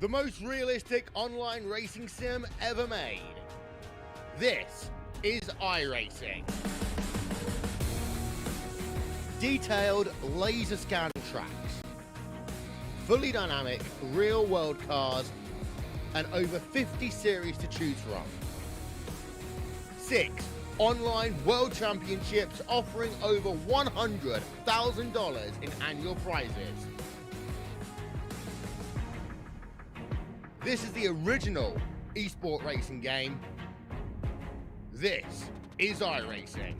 the most realistic online racing sim ever made. This is iRacing. Detailed laser scan tracks, fully dynamic real-world cars, and over 50 series to choose from. 6 online world championships offering over $100,000 in annual prizes. This is the original esport racing game. This is iRacing.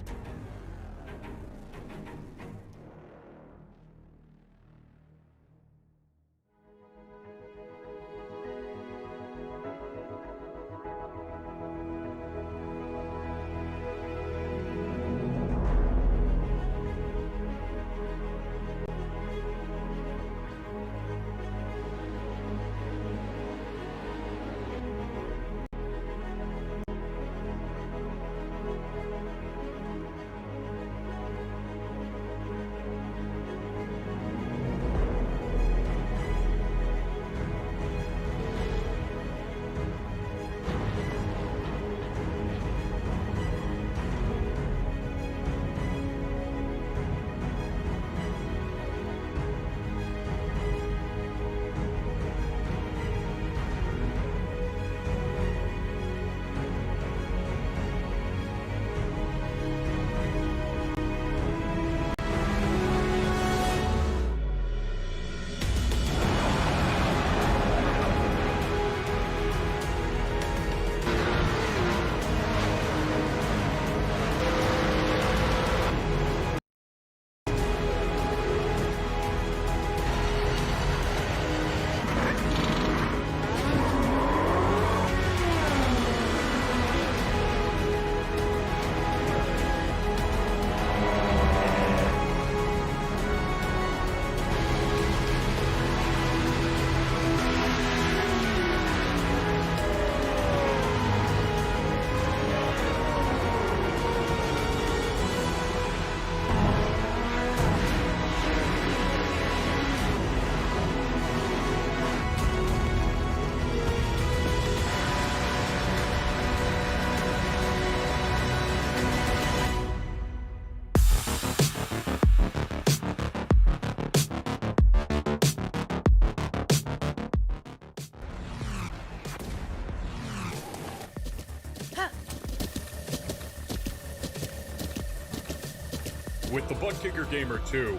With the Butt Kicker Gamer 2,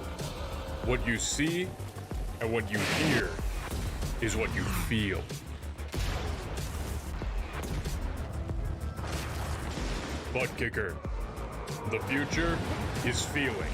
what you see and what you hear is what you feel. Butt Kicker. The future is feeling.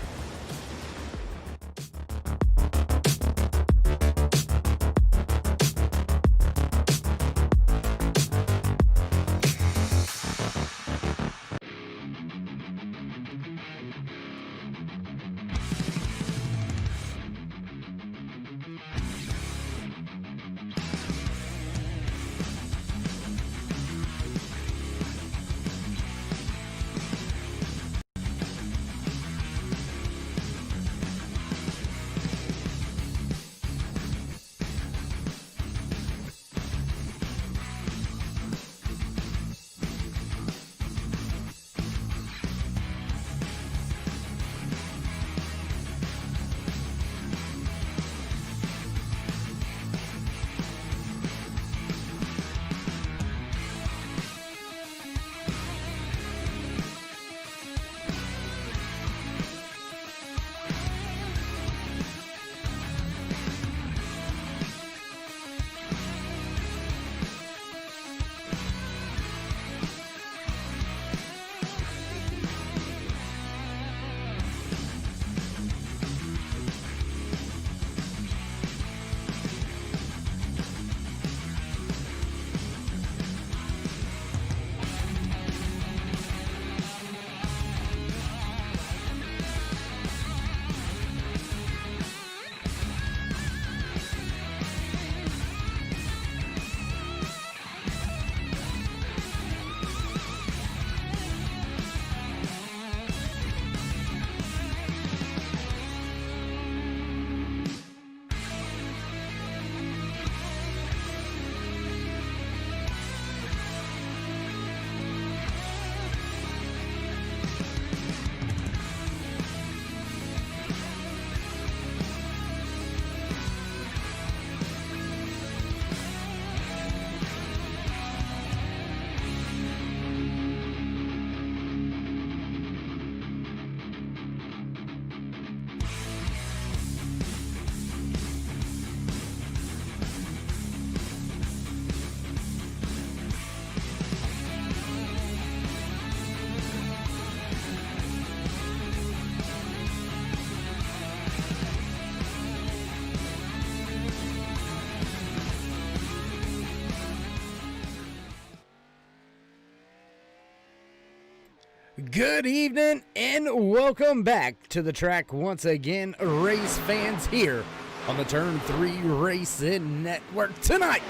Good evening and welcome back to the track once again, race fans, here on the Turn 3 Racing Network. Tonight,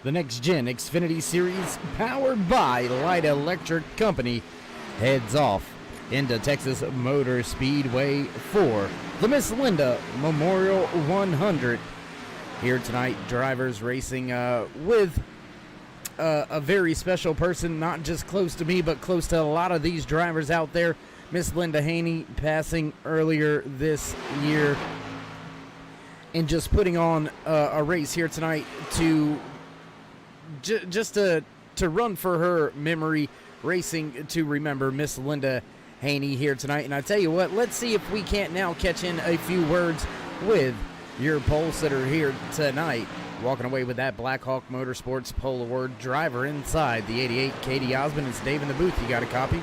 the Next Gen Xfinity Series, powered by Light Electric Company, heads off into Texas Motor Speedway for the Ms Linda Memorial 100. Here tonight, drivers racing with a very special person, not just close to me, but close to a lot of these drivers out there. Ms Linda Haney passing earlier this year, and just putting on a race here tonight to just to run for her memory, racing to remember Ms Linda Haney here tonight. And I tell you what, let's see if we can't now catch in a few words with your pole sitter here tonight. Walking away with that Blackhawk Motorsports Pole Award driver inside the 88, Katie Osmond. It's Dave in the booth. You got a copy?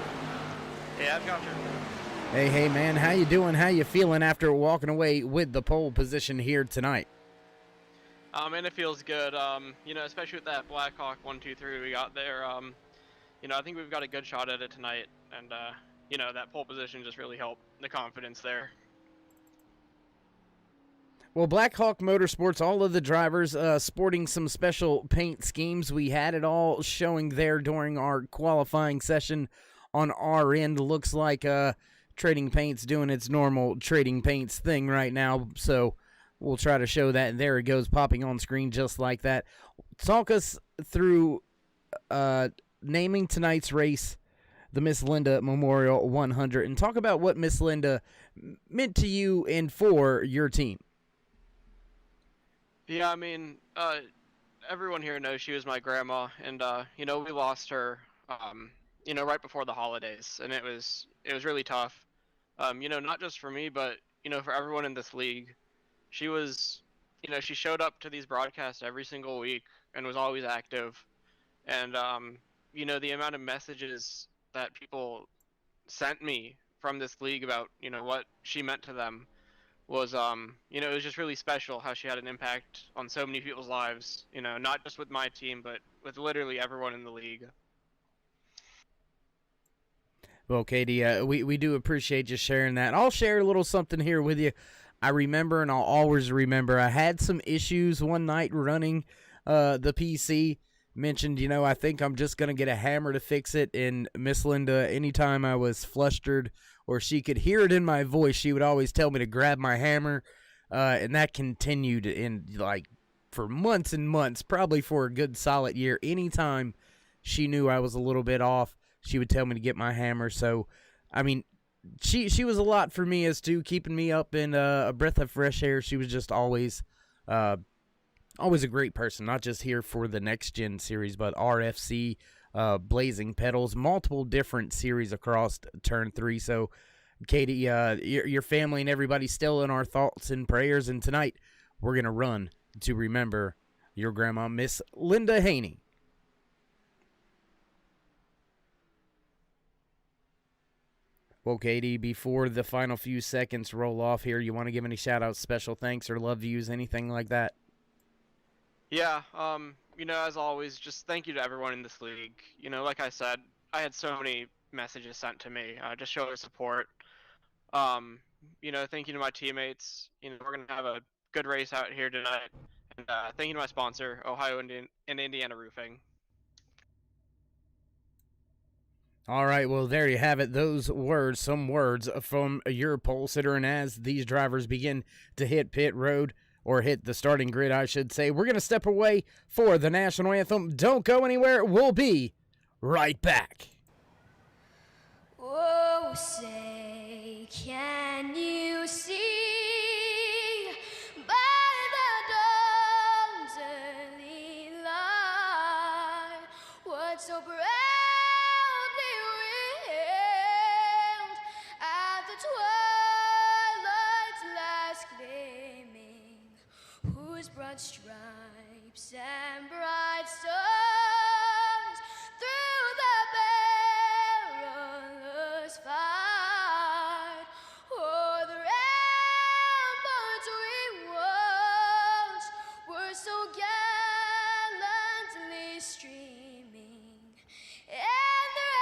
Yeah, I've got you. Hey, man. How you doing? How you feeling after walking away with the pole position here tonight? And it feels good. Especially with that Blackhawk 1-2-3 we got there. I think we've got a good shot at it tonight, and that pole position just really helped the confidence there. Well, Blackhawk Motorsports, all of the drivers sporting some special paint schemes. We had it all showing there during our qualifying session on our end. Looks like Trading Paint's doing its normal Trading Paints thing right now, so we'll try to show that. And there it goes, popping on screen just like that. Talk us through naming tonight's race, the Ms Linda Memorial 100, and talk about what Ms Linda meant to you and for your team. Yeah, everyone here knows she was my grandma, and we lost her, right before the holidays, and it was really tough. Not just for me, but for everyone in this league. She was, she showed up to these broadcasts every single week and was always active, and the amount of messages that people sent me from this league about what she meant to them was it was just really special how she had an impact on so many people's lives, not just with my team, but with literally everyone in the league. Well, Katie, we do appreciate you sharing that. I'll share a little something here with you. I remember, and I'll always remember, I had some issues one night running the PC. Mentioned, I think I'm just going to get a hammer to fix it. And Miss Linda, anytime I was flustered or she could hear it in my voice, she would always tell me to grab my hammer. And that continued for months and months, probably for a good solid year. Anytime she knew I was a little bit off, she would tell me to get my hammer. So, she was a lot for me as to keeping me up in a breath of fresh air. She was just always a great person, not just here for the Next Gen series, but RFC, Blazing Pedals, multiple different series across Turn 3. So, Katie, your family and everybody still in our thoughts and prayers. And tonight, we're going to run to remember your grandma, Miss Linda Haney. Well, Katie, before the final few seconds roll off here, you want to give any shout-outs, special thanks, or love views, anything like that? Yeah, as always, just thank you to everyone in this league. Like I said, I had so many messages sent to me, just show their support. Thank you to my teammates. We're going to have a good race out here tonight. And thank you to my sponsor, Ohio and Indiana Roofing. All right, well, there you have it. Those words, some words from your pole sitter. And as these drivers begin to hit pit road, or hit the starting grid, I should say, we're going to step away for the national anthem. Don't go anywhere. We'll be right back. Oh, say, can you see by the dawn's early light what so proudly wailed at the twilight's last gleaming, whose broad stripes and bright stars through the perilous fight o'er the ramparts we watched were so gallantly streaming, and their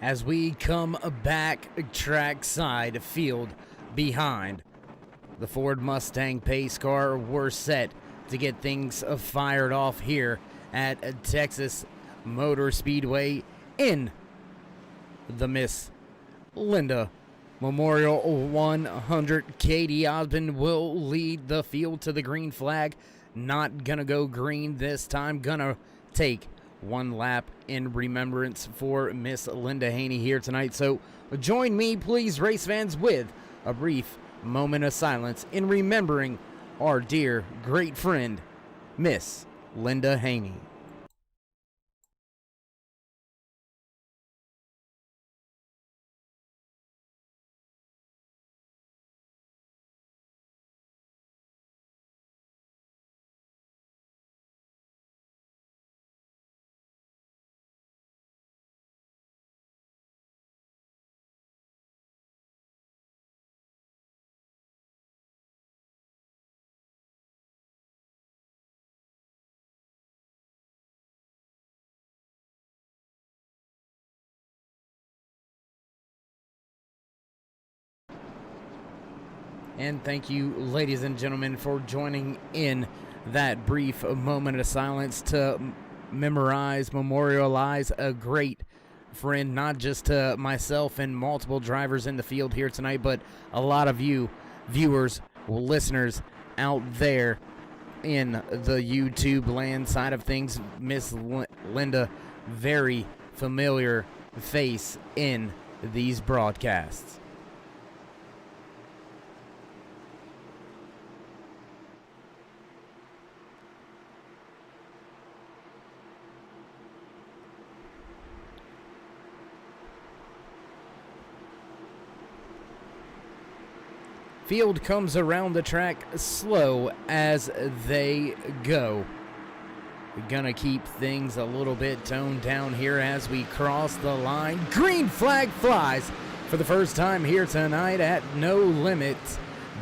as we come back trackside field behind the Ford Mustang pace car. We're set to get things fired off here at Texas Motor Speedway in the Miss Linda Memorial 100. Katie Osmond will lead the field to the green flag. Not gonna go green this time. Gonna take one lap in remembrance for Miss Linda Haney here tonight. So join me, please, race fans, with a brief moment of silence in remembering our dear great friend, Miss Linda Haney. And thank you, ladies and gentlemen, for joining in that brief moment of silence to memorialize a great friend, not just to myself and multiple drivers in the field here tonight, but a lot of you viewers, listeners out there in the YouTube land side of things. Miss Linda, very familiar face in these broadcasts. Field comes around the track slow as they go. We're gonna keep things a little bit toned down here as we cross the line. Green flag flies for the first time here tonight at No Limits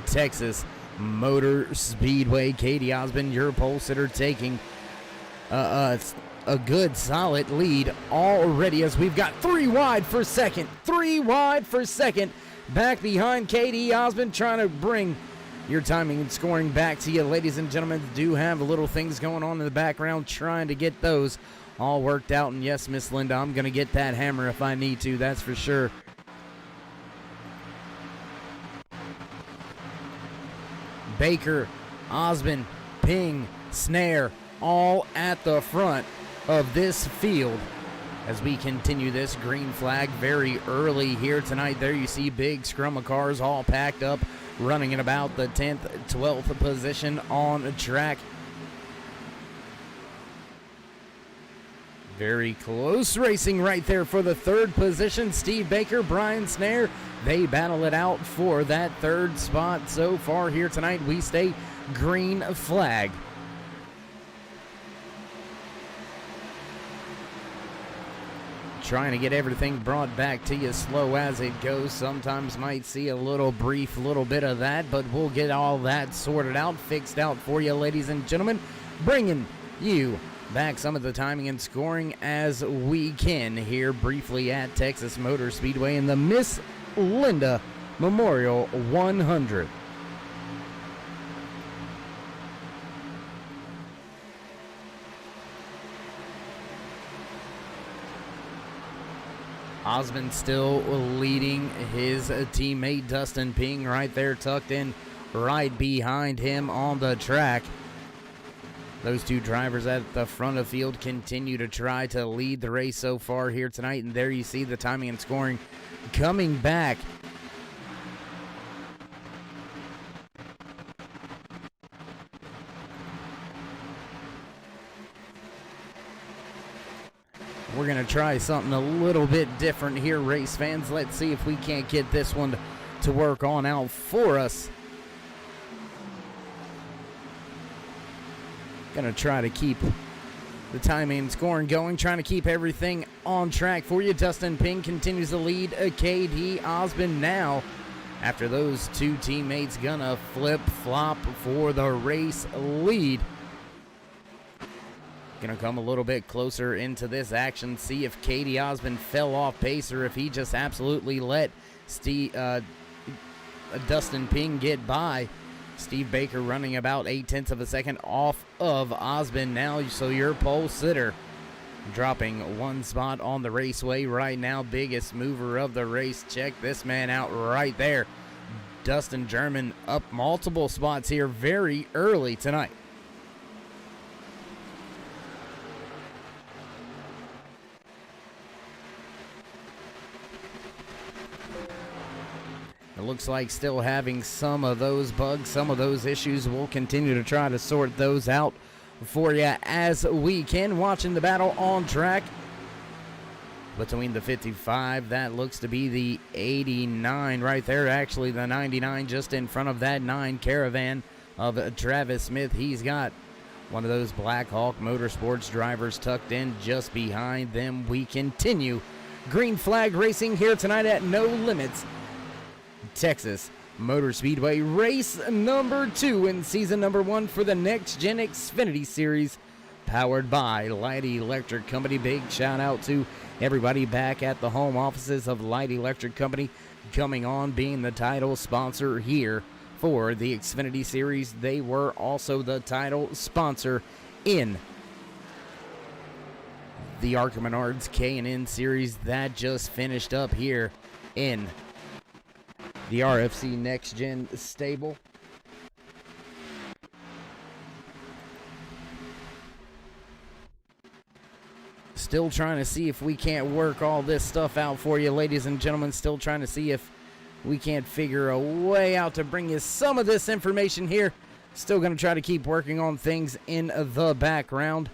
Texas Motor Speedway. Katie Osmond, your pole sitter, taking a good solid lead already as we've got 3 wide for second. 3 wide for second. Back behind Katie Osmond, trying to bring your timing and scoring back to you. Ladies and gentlemen, do have little things going on in the background, trying to get those all worked out. And yes, Miss Linda, I'm going to get that hammer if I need to, that's for sure. Baker, Osmond, Ping, Snare, all at the front of this field as we continue this green flag very early here tonight. There you see big scrum of cars all packed up, running in about the 10th, 12th position on the track. Very close racing right there for the 3rd position. Steve Baker, Brian Snare, they battle it out for that 3rd spot so far here tonight. We stay green flag. Trying to get everything brought back to you slow as it goes. Sometimes might see a little bit of that, but we'll get all that sorted out, fixed out for you, ladies and gentlemen, bringing you back some of the timing and scoring as we can here briefly at Texas Motor Speedway in the Miss Linda Memorial 100. Osmond still leading his teammate Dustin Ping right there, tucked in right behind him on the track. Those two drivers at the front of the field continue to try to lead the race so far here tonight, and there you see the timing and scoring coming back. We're going to try something a little bit different here, race fans. Let's see if we can't get this one to work on out for us. Going to try to keep the timing and scoring going, trying to keep everything on track for you. Dustin Ping continues to lead Katie Osmond now. After those two teammates gonna flip-flop for the race lead. Going to come a little bit closer into this action, see if Katie Osmond fell off pace or if he just absolutely let Dustin Ping get by. Steve Baker running about 0.8 of a second off of Osmond now, so your pole sitter dropping one spot on the raceway right now. Biggest mover of the race. Check this man out right there. Dustin German up multiple spots here very early tonight. It looks like still having some of those bugs, some of those issues. We'll continue to try to sort those out for you as we can. Watching the battle on track between the 55, that looks to be the 89 right there. Actually, the 99 just in front of that 9 Caravan of Travis Smith. He's got one of those Black Hawk Motorsports drivers tucked in just behind them. We continue green flag racing here tonight at No Limits Texas Motor Speedway, race number 2 in season number 1 for the Next Gen Xfinity Series, powered by Light Electric Company. Big shout out to everybody back at the home offices of Light Electric Company, coming on, being the title sponsor here for the Xfinity Series. They were also the title sponsor in the Arca Menards K&N Series that just finished up here in the RFC Next Gen stable. Still trying to see if we can't work all this stuff out for you, ladies and gentlemen. Still trying to see if we can't figure a way out to bring you some of this information here. Still going to try to keep working on things in the background.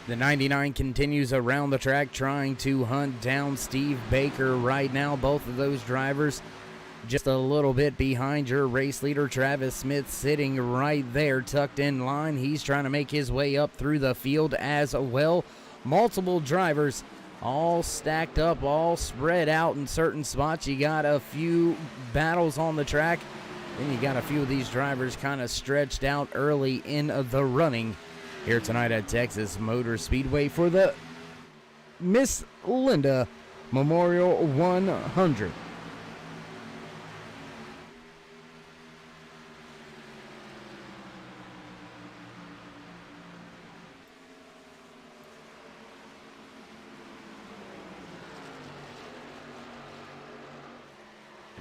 The 99 continues around the track trying to hunt down Steve Baker right now. Both of those drivers just a little bit behind your race leader, Travis Smith, sitting right there tucked in line. He's trying to make his way up through the field as well. Multiple drivers all stacked up, all spread out in certain spots. You got a few battles on the track. Then you got a few of these drivers kind of stretched out early in the running here tonight at Texas Motor Speedway for the Miss Linda Memorial 100.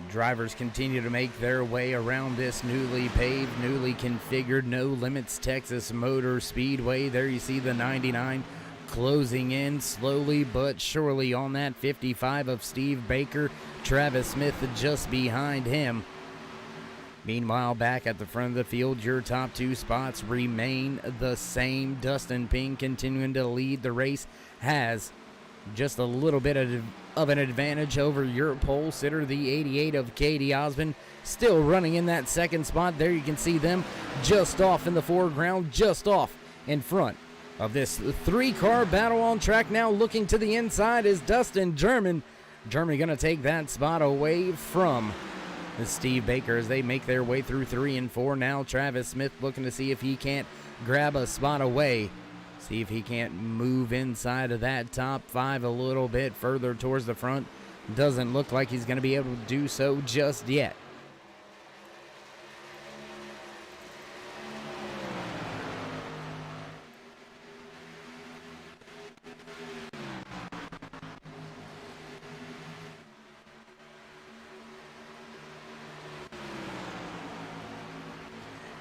Drivers continue to make their way around this newly paved, newly configured No Limits Texas Motor Speedway. There you see the 99 closing in slowly but surely on that 55 of Steve Baker. Travis Smith just behind him. Meanwhile, back at the front of the field, your top 2 spots remain the same. Dustin Ping continuing to lead the race, has just a little bit of an advantage over your pole sitter, the 88 of Katie Osmond, still running in that second spot. There you can see them just off in the foreground, just off in front of this 3-car battle on track. Now looking to the inside is Dustin German. Germany going to take that spot away from Steve Baker as they make their way through 3 and 4. Now Travis Smith looking to see if he can't grab a spot away. See if he can't move inside of that top 5 a little bit further towards the front. Doesn't look like he's going to be able to do so just yet.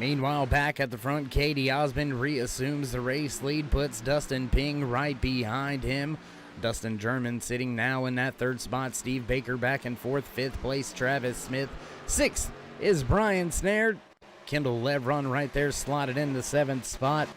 Meanwhile, back at the front, Katie Osmond reassumes the race lead, puts Dustin Ping right behind him. Dustin German sitting now in that 3rd spot. Steve Baker back and forth. 5th place, Travis Smith. 6th is Brian Snare. Kendall Levron right there slotted in the 7th spot.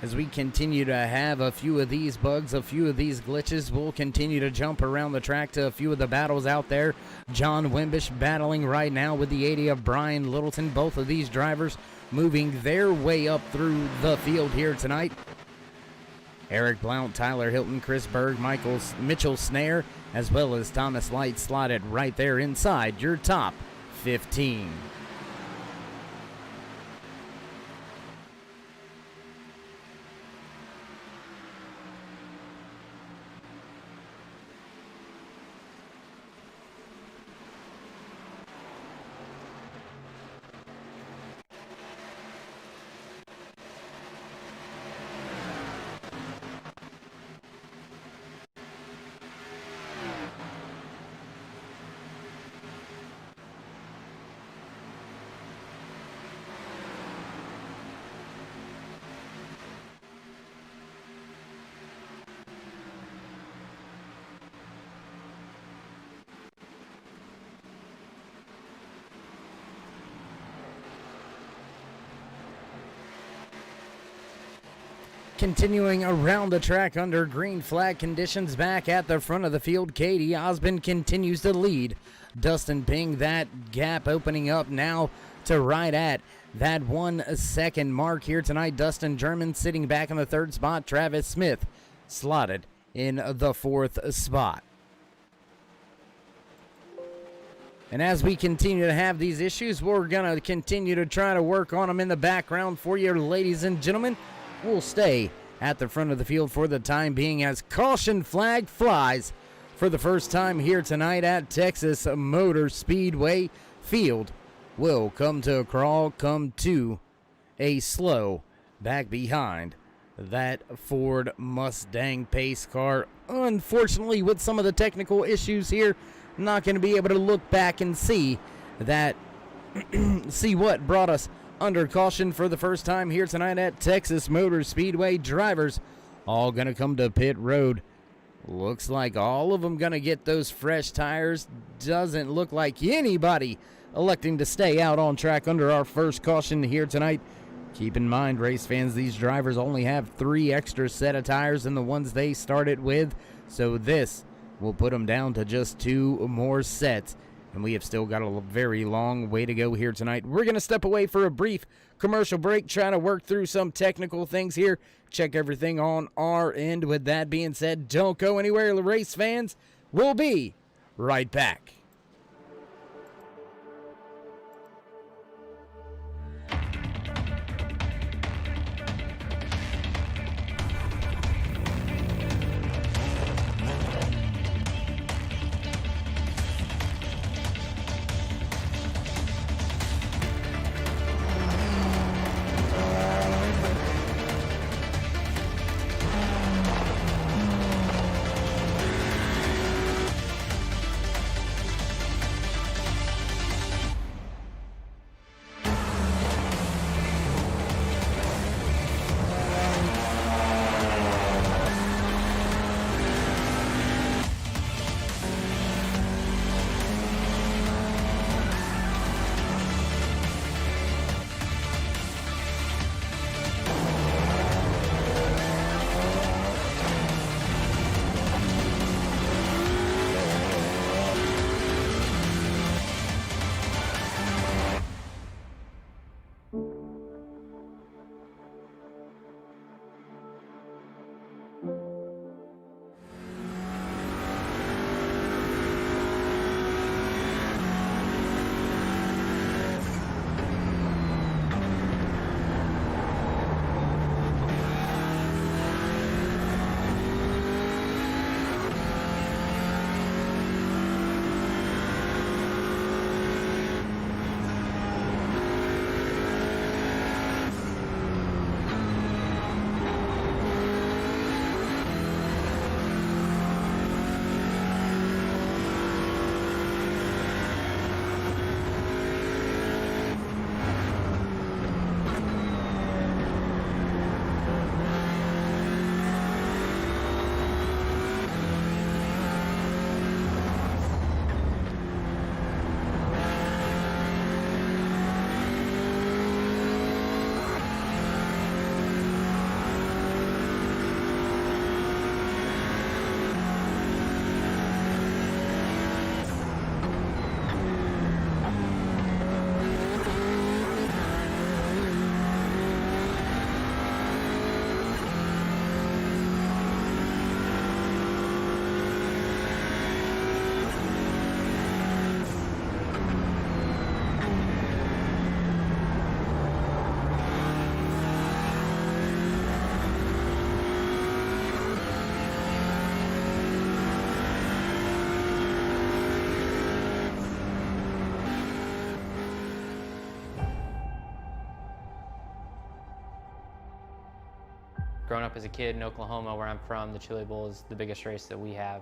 as we continue to have a few of these bugs, a few of these glitches. We'll continue to jump around the track to a few of the battles out there. John Wimbish battling right now with the 80 of Brian Littleton. Both of these drivers moving their way up through the field here tonight. Eric Blount, Tyler Hilton, Chris Berg, Mitchell Snare, as well as Thomas Light slotted right there inside your top 15. Continuing around the track under green flag conditions, back at the front of the field, Katie Osmond continues to lead. Dustin Ping, that gap opening up now to right at that 1 second mark here tonight. Dustin German sitting back in the third spot. Travis Smith slotted in the fourth spot. And as we continue to have these issues, we're going to continue to try to work on them in the background for you, ladies and gentlemen. Will stay at the front of the field for the time being as caution flag flies for the first time here tonight at Texas Motor Speedway. Field will come to a crawl, come to a slow back behind that Ford Mustang pace car. Unfortunately, with some of the technical issues here, not going to be able to look back and see that see what brought us under caution for the first time here tonight at Texas Motor Speedway. Drivers all going to come to pit road. Looks like all of them going to get those fresh tires. Doesn't look like anybody electing to stay out on track under our first caution here tonight. Keep in mind, race fans, these drivers only have 3 extra set of tires than the ones they started with, so this will put them down to just 2 more sets. And we have still got a very long way to go here tonight. We're going to step away for a brief commercial break, trying to work through some technical things here. Check everything on our end. With that being said, don't go anywhere, race fans. We'll be right back. Growing up as a kid in Oklahoma, where I'm from, the Chili Bowl is the biggest race that we have.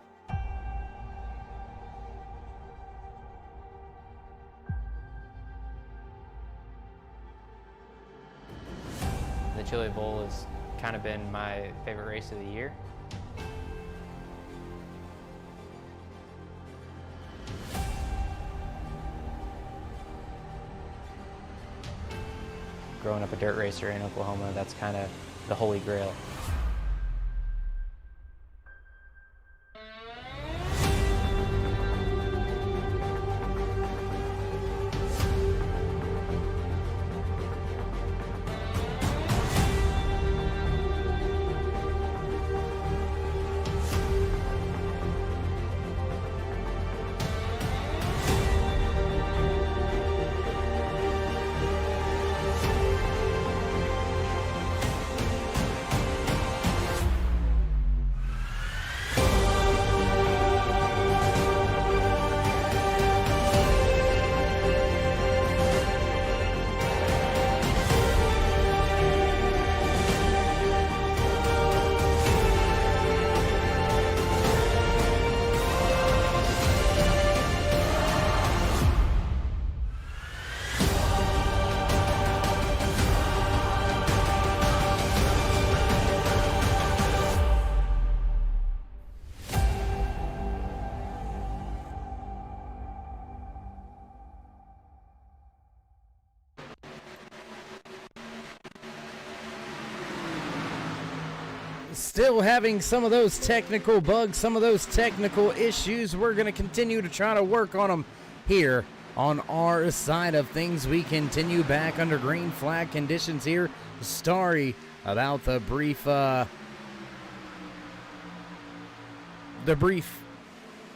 The Chili Bowl has kind of been my favorite race of the year. Growing up a dirt racer in Oklahoma, that's kind of the holy grail. Still having some of those technical bugs, some of those technical issues. We're going to continue to try to work on them here on our side of things. We continue back under green flag conditions here. Sorry about the brief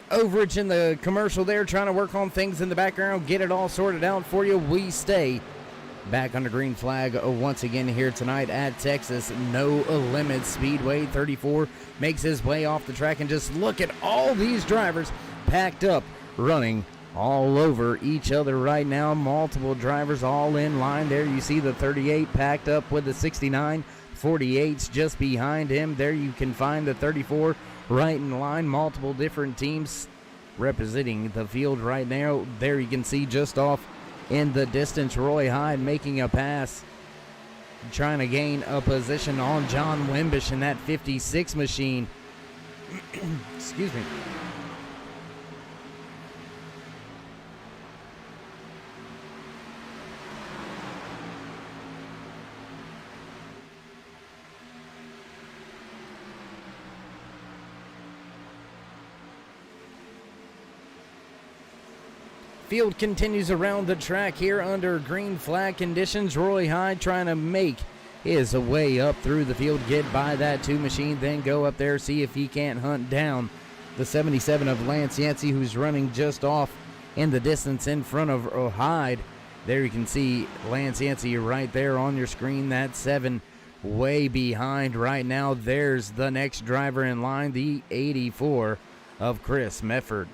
overage in the commercial there, trying to work on things in the background, get it all sorted out for you. We stay back under green flag once again here tonight at Texas No Limit Speedway. 34 makes his way off the track, and just look at all these drivers packed up, running all over each other right now. Multiple drivers all in line there. You see the 38 packed up with the 69. 48's just behind him. There you can find the 34 right in line. Multiple different teams representing the field right now. There you can see just off in the distance, Roy Hyde making a pass, trying to gain a position on John Wimbish in that 56 machine. Excuse me. Field continues around the track here under green flag conditions. Roy Hyde trying to make his way up through the field, get by that 2 machine, then go up there, see if he can't hunt down the 77 of Lance Yancey, who's running just off in the distance in front of Hyde. There you can see Lance Yancey right there on your screen. That 7 way behind right now. There's the next driver in line, the 84 of Chris Mefford.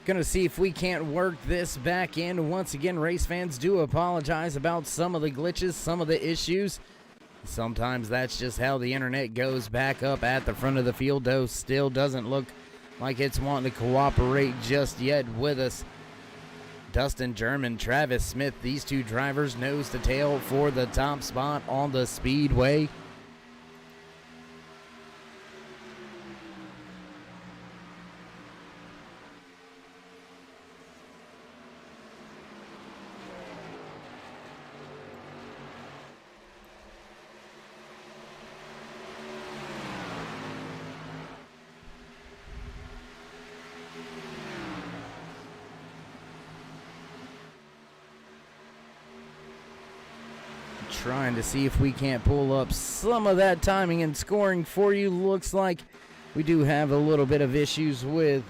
Going to see if we can't work this back in. Once again, race fans, do apologize about some of the glitches, some of the issues. Sometimes that's just how the internet goes. Back up at the front of the field, though, still doesn't look like it's wanting to cooperate just yet with us. Dustin German, Travis Smith, these 2 drivers nose to tail for the top spot on the speedway. Trying to see if we can't pull up some of that timing and scoring for you. Looks like we do have a little bit of issues with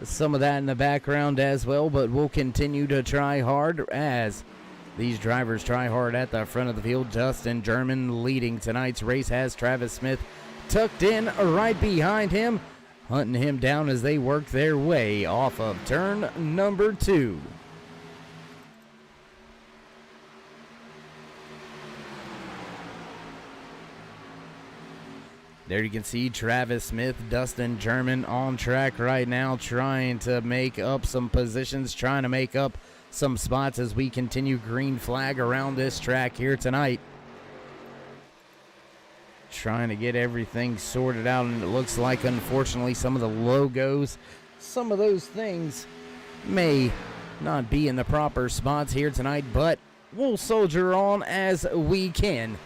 some of that in the background as well, but we'll continue to try hard as these drivers try hard at the front of the field. Dustin German leading tonight's race, has Travis Smith tucked in right behind him, hunting him down as they work their way off of turn number 2. There you can see Travis Smith, Dustin German on track right now, trying to make up some positions, trying to make up some spots as we continue green flag around this track here tonight. Trying to get everything sorted out, and it looks like, unfortunately, some of the logos, some of those things may not be in the proper spots here tonight, but we'll soldier on as we can.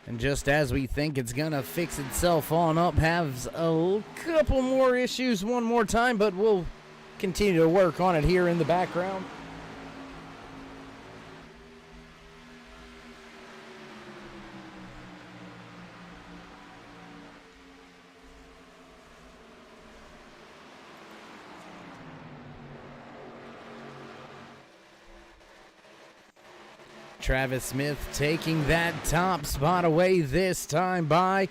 And just as we think it's going to fix itself on up, has a couple more issues one more time, but we'll continue to work on it here in the background. Travis Smith taking that top spot away this time by.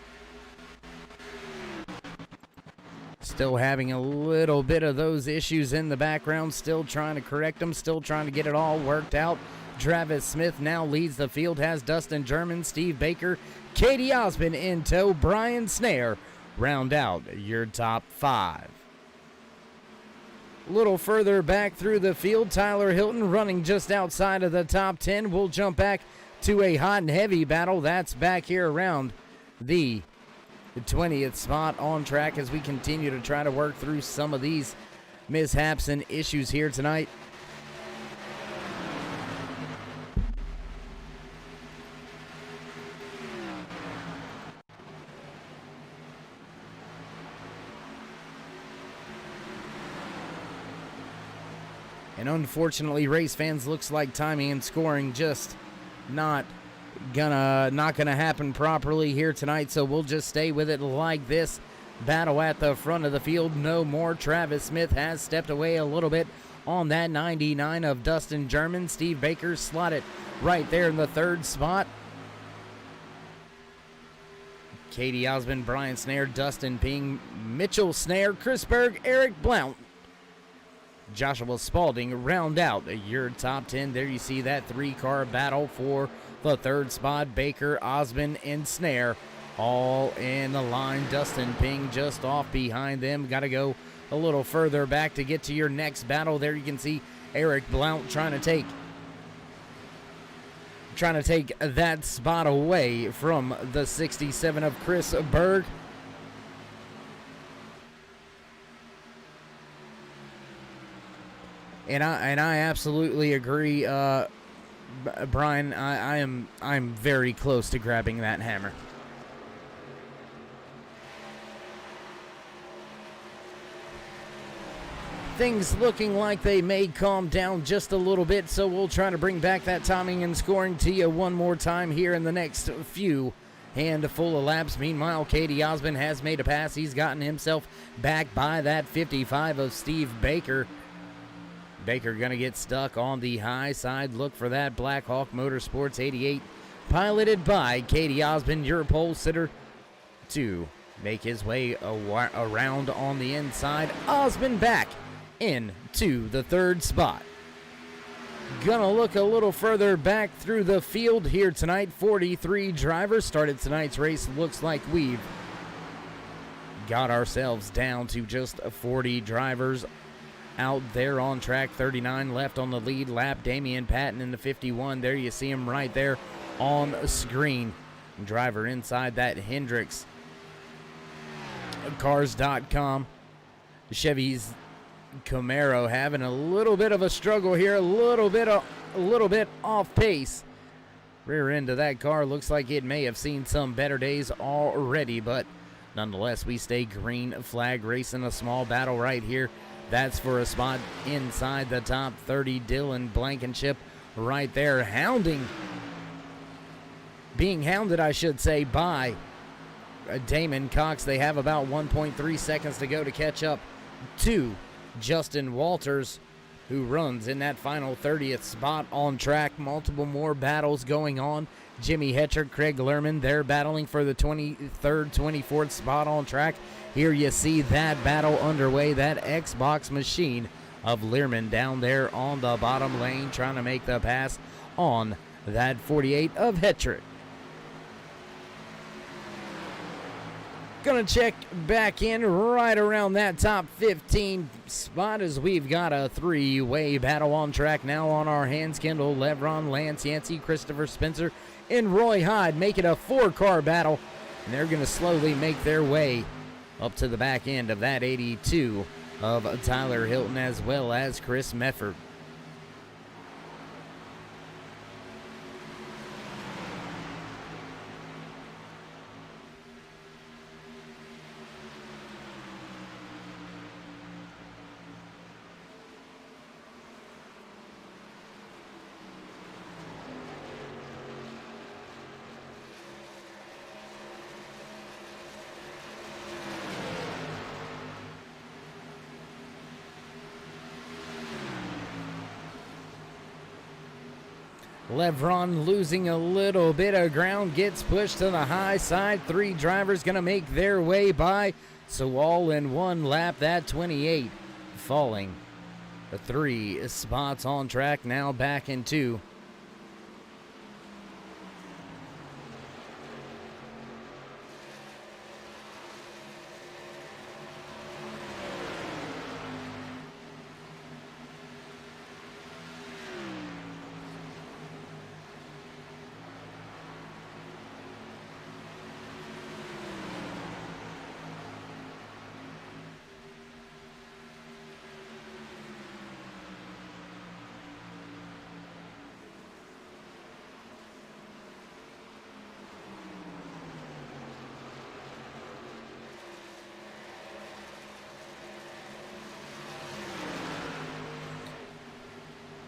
Still having a little bit of those issues in the background, still trying to correct them, still trying to get it all worked out. Travis Smith now leads the field, has Dustin German, Steve Baker, Katie Osmond in tow, Brian Snare round out your top 5. A little further back through the field, Tyler Hilton running just outside of the top 10. We'll jump back to a hot and heavy battle. That's back here around the 20th spot on track as we continue to try to work through some of these mishaps and issues here tonight. And unfortunately, race fans, looks like timing and scoring just not gonna happen properly here tonight. So we'll just stay with it like this. Battle at the front of the field, no more. Travis Smith has stepped away a little bit on that 99 of Dustin German. Steve Baker slotted right there in the 3rd spot. Katie Osmond, Brian Snare, Dustin Ping, Mitchell Snare, Chris Berg, Eric Blount, Joshua Spalding round out your top 10. There you see that 3-car battle for the 3rd spot. Baker, Osmond, and Snare all in the line. Dustin Ping just off behind them. Got to go a little further back to get to your next battle. There you can see Eric Blount trying to take that spot away from the 67 of Chris Berg. And I absolutely agree, Brian. I'm very close to grabbing that hammer. Things looking like they may calm down just a little bit, so we'll try to bring back that timing and scoring to you one more time here in the next few handful of laps. Meanwhile, Katie Osmond has made a pass. He's gotten himself back by that 55 of Steve Baker. Baker going to get stuck on the high side. Look for that Black Hawk Motorsports 88, piloted by Katie Osmond, your pole sitter, to make his way around on the inside. Osmond back into the 3rd spot. Gonna look a little further back through the field here tonight. 43 drivers started tonight's race. Looks like we've got ourselves down to just 40 drivers out there on track. 39 left on the lead lap. Damian Patton in the 51. There you see him right there on screen. Driver inside that Hendricks Cars.com Chevy's Camaro having a little bit of a struggle here, a little bit off pace. Rear end of that car looks like it may have seen some better days already, but nonetheless, we stay green flag racing a small battle right here. That's for a spot inside the top 30. Dylan Blankenship right there being hounded, I should say, by Damon Cox. They have about 1.3 seconds to go to catch up to Justin Walters, who runs in that final 30th spot on track. Multiple more battles going on. Jimmy Hetcher, Craig Lerman, they're battling for the 23rd, 24th spot on track. Here you see that battle underway, that Xbox machine of Learman down there on the bottom lane trying to make the pass on that 48 of Hetrick. Gonna check back in right around that top 15 spot as we've got a three-way battle on track now on our hands. Kendall, Levron, Lance Yancey, Christopher Spencer, and Roy Hyde make it a four-car battle, and they're gonna slowly make their way up to the back end of that 82 of Tyler Hilton as well as Chris Mefford. Levron losing a little bit of ground, gets pushed to the high side. Three drivers going to make their way by. So all in one lap, that 28 falling. The 3 spots on track, now back in 2.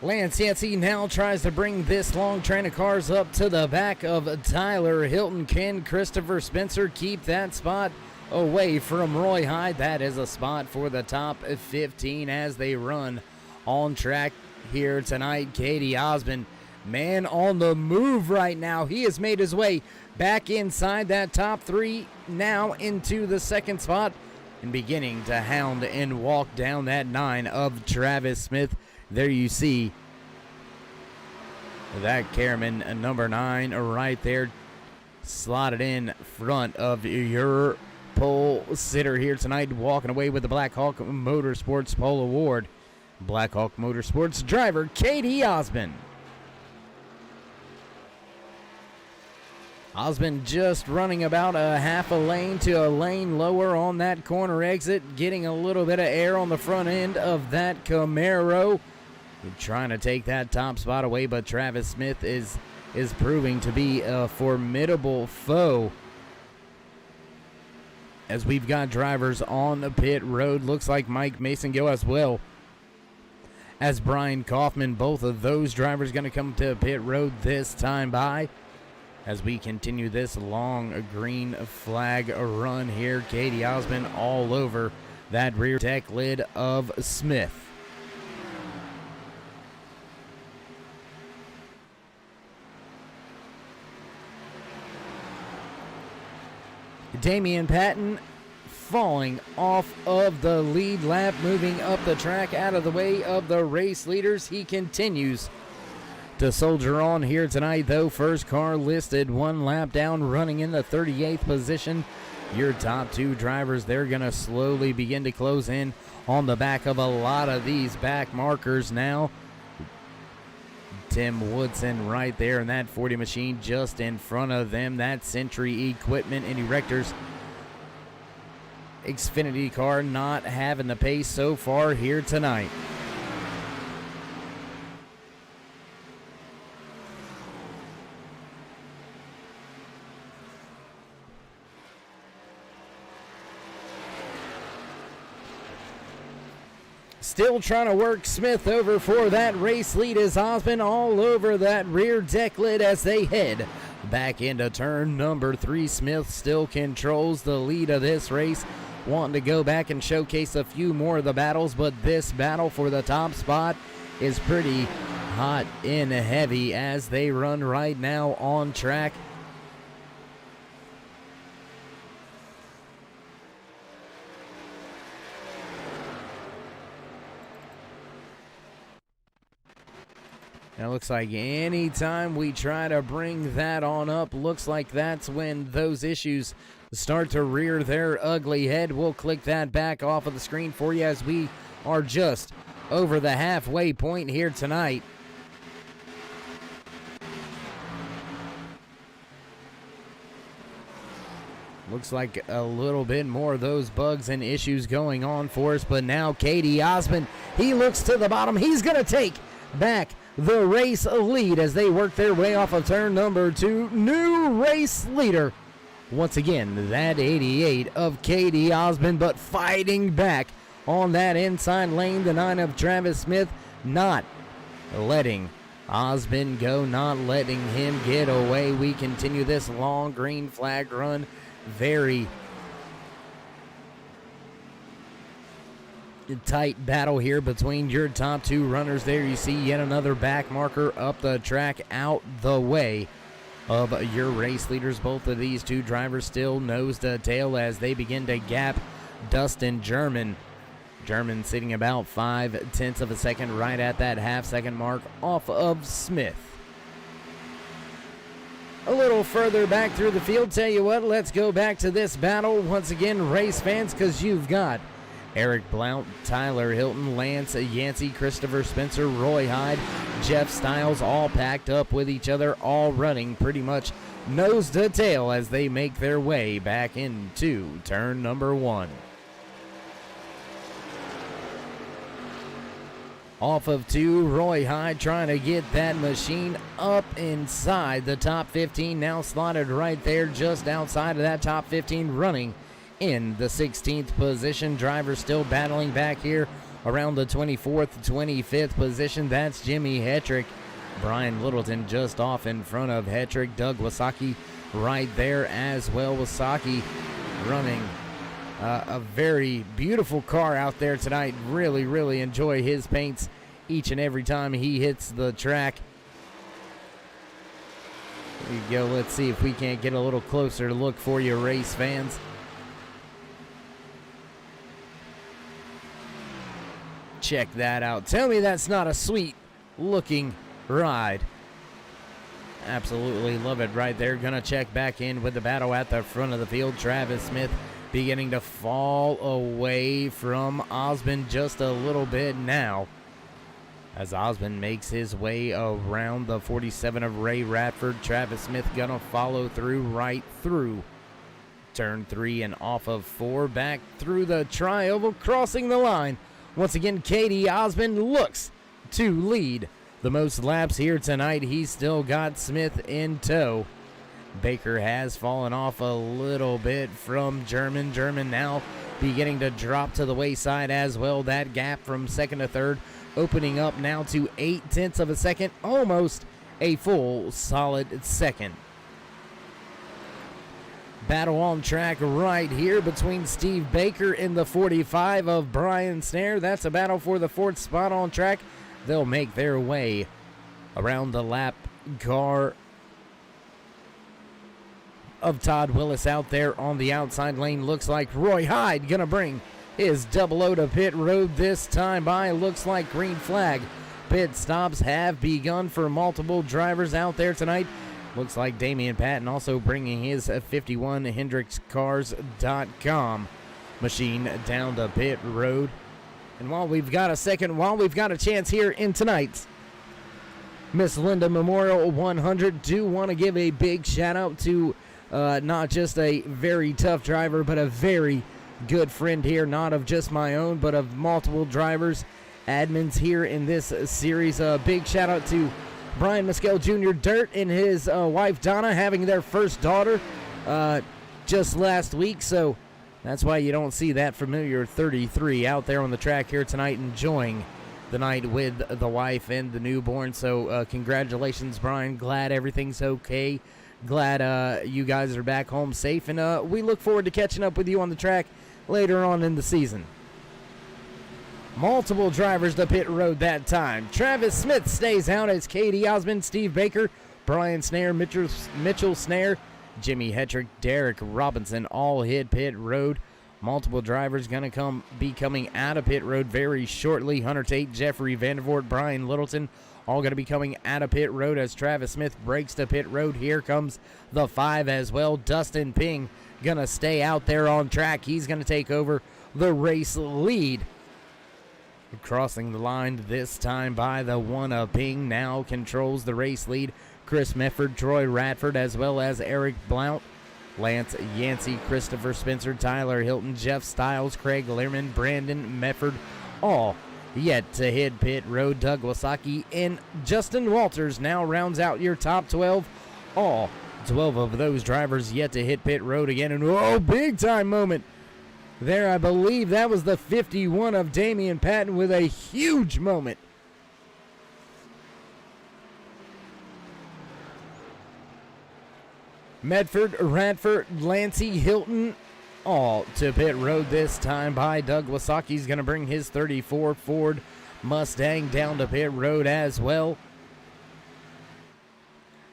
Lance Yancey now tries to bring this long train of cars up to the back of Tyler Hilton. Can Christopher Spencer keep that spot away from Roy Hyde? That is a spot for the top 15 as they run on track here tonight. Katie Osmond, man on the move right now. He has made his way back inside that top 3, now into the second spot and beginning to hound and walk down that 9 of Travis Smith. There you see that Careman number 9 right there slotted in front of your pole sitter here tonight, walking away with the Black Hawk Motorsports Pole Award. Black Hawk Motorsports driver Katie Osmond. Osmond just running about a half a lane to a lane lower on that corner exit, getting a little bit of air on the front end of that Camaro. Trying to take that top spot away, but Travis Smith is proving to be a formidable foe. As we've got drivers on the pit road, looks like Mike Mason go as well as Brian Kaufman. Both of those drivers going to come to pit road this time by. As we continue this long green flag run here, Katie Osmond all over that rear deck lid of Smith. Damian Patton falling off of the lead lap, moving up the track out of the way of the race leaders. He continues to soldier on here tonight, though. First car listed 1 lap down, running in the 38th position. Your top 2 drivers, they're going to slowly begin to close in on the back of a lot of these back markers now. Tim Woodson right there in that 40 machine just in front of them. That Century Equipment and Erectors Xfinity car not having the pace so far here tonight. Still trying to work Smith over for that race lead as Osmond all over that rear deck lid as they head back into turn number 3. Smith still controls the lead of this race, wanting to go back and showcase a few more of the battles, but this battle for the top spot is pretty hot and heavy as they run right now on track. Now it looks like anytime we try to bring that on up, looks like that's when those issues start to rear their ugly head. We'll click that back off of the screen for you as we are just over the halfway point here tonight. Looks like a little bit more of those bugs and issues going on for us, but now Katie Osmond, he looks to the bottom. He's going to take back the race lead as they work their way off of turn number 2. New race leader. Once again, that 88 of Katie Osmond, but fighting back on that inside lane. The 9 of Travis Smith, not letting Osmond go, not letting him get away. We continue this long green flag run. Very tight battle here between your top 2 runners there. You see yet another back marker up the track out the way of your race leaders. Both of these 2 drivers still nose to tail as they begin to gap Dustin German. German sitting about 5/10 of a second right at that half-second mark off of Smith. A little further back through the field, tell you what, let's go back to this battle once again, race fans, because you've got Eric Blount, Tyler Hilton, Lance Yancey, Christopher Spencer, Roy Hyde, Jeff Stiles, all packed up with each other, all running pretty much nose to tail as they make their way back into turn number 1. Off of 2, Roy Hyde trying to get that machine up inside the top 15, now slotted right there just outside of that top 15, running in the 16th position. Drivers still battling back here around the 24th, 25th position. That's Jimmy Hetrick. Brian Littleton just off in front of Hetrick. Doug Wasaki right there as well. Wasaki running a very beautiful car out there tonight. Really, really enjoy his paints each and every time he hits the track. There you go. Let's see if we can't get a little closer look for you, race fans. Check that out. Tell me that's not a sweet looking ride. Absolutely love it right there. Gonna check back in with the battle at the front of the field. Travis Smith beginning to fall away from Osmond just a little bit now, as Osmond makes his way around the 47 of Ray Radford. Travis Smith gonna follow through right through turn 3 and off of 4, back through the tri-oval, crossing the line. Once again, Katie Osmond looks to lead the most laps here tonight. He's still got Smith in tow. Baker has fallen off a little bit from German. German now beginning to drop to the wayside as well. That gap from second to third opening up now to 0.8 of a second, almost a full solid second. Battle on track right here between Steve Baker and the 45 of Brian Snare. That's a battle for the 4th spot on track. They'll make their way around the lap car of Todd Willis out there on the outside lane. Looks like Roy Hyde gonna bring his 00 to pit road this time by. Looks like green flag. Pit stops have begun for multiple drivers out there tonight. Looks like Damian Patton also bringing his 51 HendricksCars.com machine down the pit road. And while we've got a chance here in tonight's Ms. Linda Memorial 100, do want to give a big shout out to not just a very tough driver, but a very good friend here, not of just my own, but of multiple drivers, admins here in this series. A big shout out to Brian Mescal Jr. Dirt and his wife Donna having their first daughter just last week. So That's why you don't see that familiar 33 out there on the track here tonight enjoying the night with the wife and the newborn. So congratulations, Brian. Glad everything's okay. Glad you guys are back home safe. And we look forward to catching up with you on the track later on in the season. Multiple drivers to pit road that time. Travis Smith stays out as Katie Osmond, Steve Baker, Brian Snare, Mitchell Snare, Jimmy Hetrick, Derek Robinson all hit pit road. Multiple drivers going to be coming out of pit road very shortly. Hunter Tate, Jeffrey Vandervoort, Brian Littleton all going to be coming out of pit road as Travis Smith breaks to pit road. Here comes the 5 as well. Dustin Ping going to stay out there on track. He's going to take over the race lead. Crossing the line this time by the 1 of Ping now controls the race lead. Chris Mefford, Troy Radford, as well as Eric Blount, Lance Yancey, Christopher Spencer, Tyler Hilton, Jeff Stiles, Craig Learman, Brandon Mefford, all yet to hit pit road. Doug Wasaki and Justin Walters now rounds out your top 12. All 12 of those drivers yet to hit pit road again. And big time moment there. I believe that was the 51 of Damian Patton with a huge moment. Medford, Radford, Lancey, Hilton, all to pit road this time by Doug Wasaki's going to bring his 34 Ford Mustang down to pit road as well.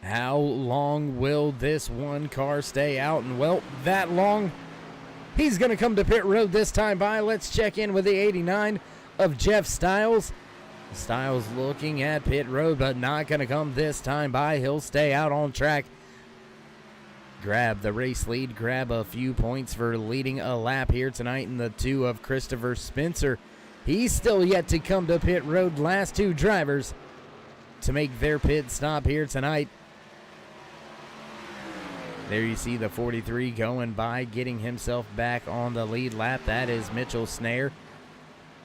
How long will this one car stay out? And, well, that long. He's going to come to pit road this time by. Let's check in with the 89 of Jeff Stiles. Stiles looking at pit road, but not going to come this time by. He'll stay out on track. Grab the race lead, grab a few points for leading a lap here tonight in the 2 of Christopher Spencer. He's still yet to come to pit road. Last 2 drivers to make their pit stop here tonight. There you see the 43 going by, getting himself back on the lead lap. That is Mitchell Snare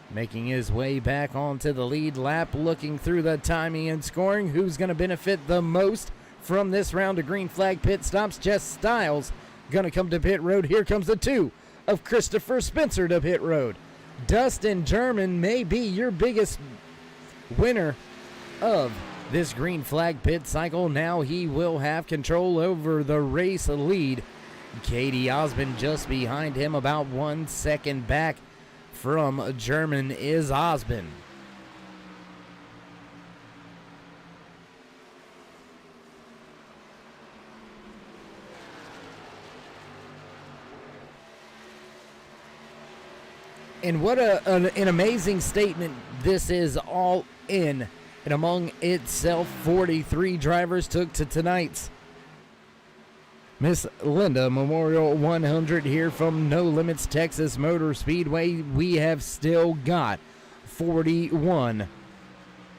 making his way back onto the lead lap, looking through the timing and scoring. Who's going to benefit the most from this round of green flag pit stops? Jess Stiles going to come to pit road. Here comes the 2 of Christopher Spencer to pit road. Dustin German may be your biggest winner of this green flag pit cycle. Now he will have control over the race lead. Katie Osmond just behind him, about 1 second back from German is Osmond. And what an amazing statement this is all in. And among itself, 43 drivers took to tonight's Miss Linda Memorial 100 here from No Limits Texas Motor Speedway. We have still got 41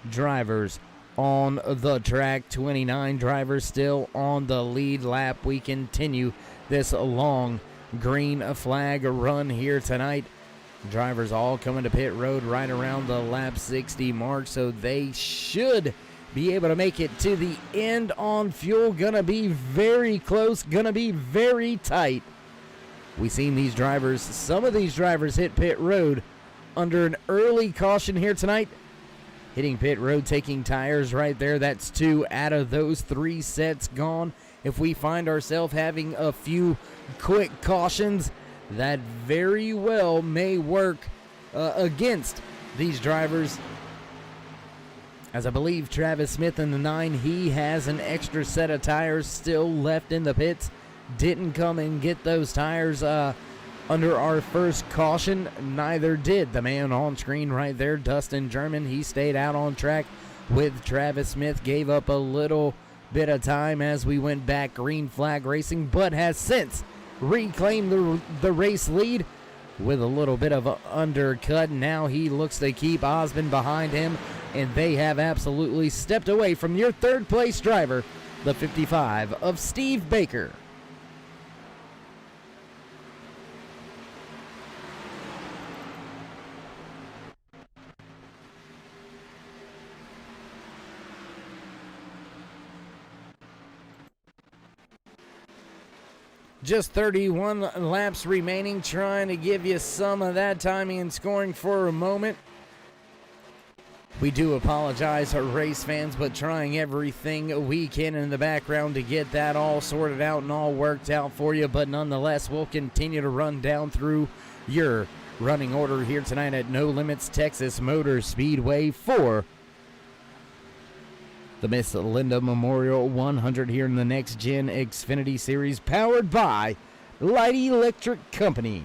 drivers on the track, 29 drivers still on the lead lap. We continue this long green flag run here tonight. Drivers all coming to pit road right around the lap 60 mark, so they should be able to make it to the end on fuel. Gonna be very close, gonna be very tight. We've seen these drivers, some of these drivers hit pit road under an early caution here tonight. Hitting pit road, taking tires right there. That's 2 out of those 3 sets gone. If we find ourselves having a few quick cautions, that very well may work against these drivers. As I believe Travis Smith in the 9, he has an extra set of tires still left in the pits. Didn't come and get those tires under our first caution. Neither did the man on screen right there, Dustin German. He stayed out on track with Travis Smith. Gave up a little bit of time as we went back green flag racing, but has since reclaimed the race lead with a little bit of an undercut. Now he looks to keep Osmond behind him, and they have absolutely stepped away from your 3rd place driver, the 55 of Steve Baker. Just 31 laps remaining, trying to give you some of that timing and scoring for a moment. We do apologize, our race fans, but trying everything we can in the background to get that all sorted out and all worked out for you. But nonetheless, we'll continue to run down through your running order here tonight at No Limits Texas Motor Speedway for the Ms. Linda Memorial 100 here in the Next Gen Xfinity Series, powered by Light Electric Company.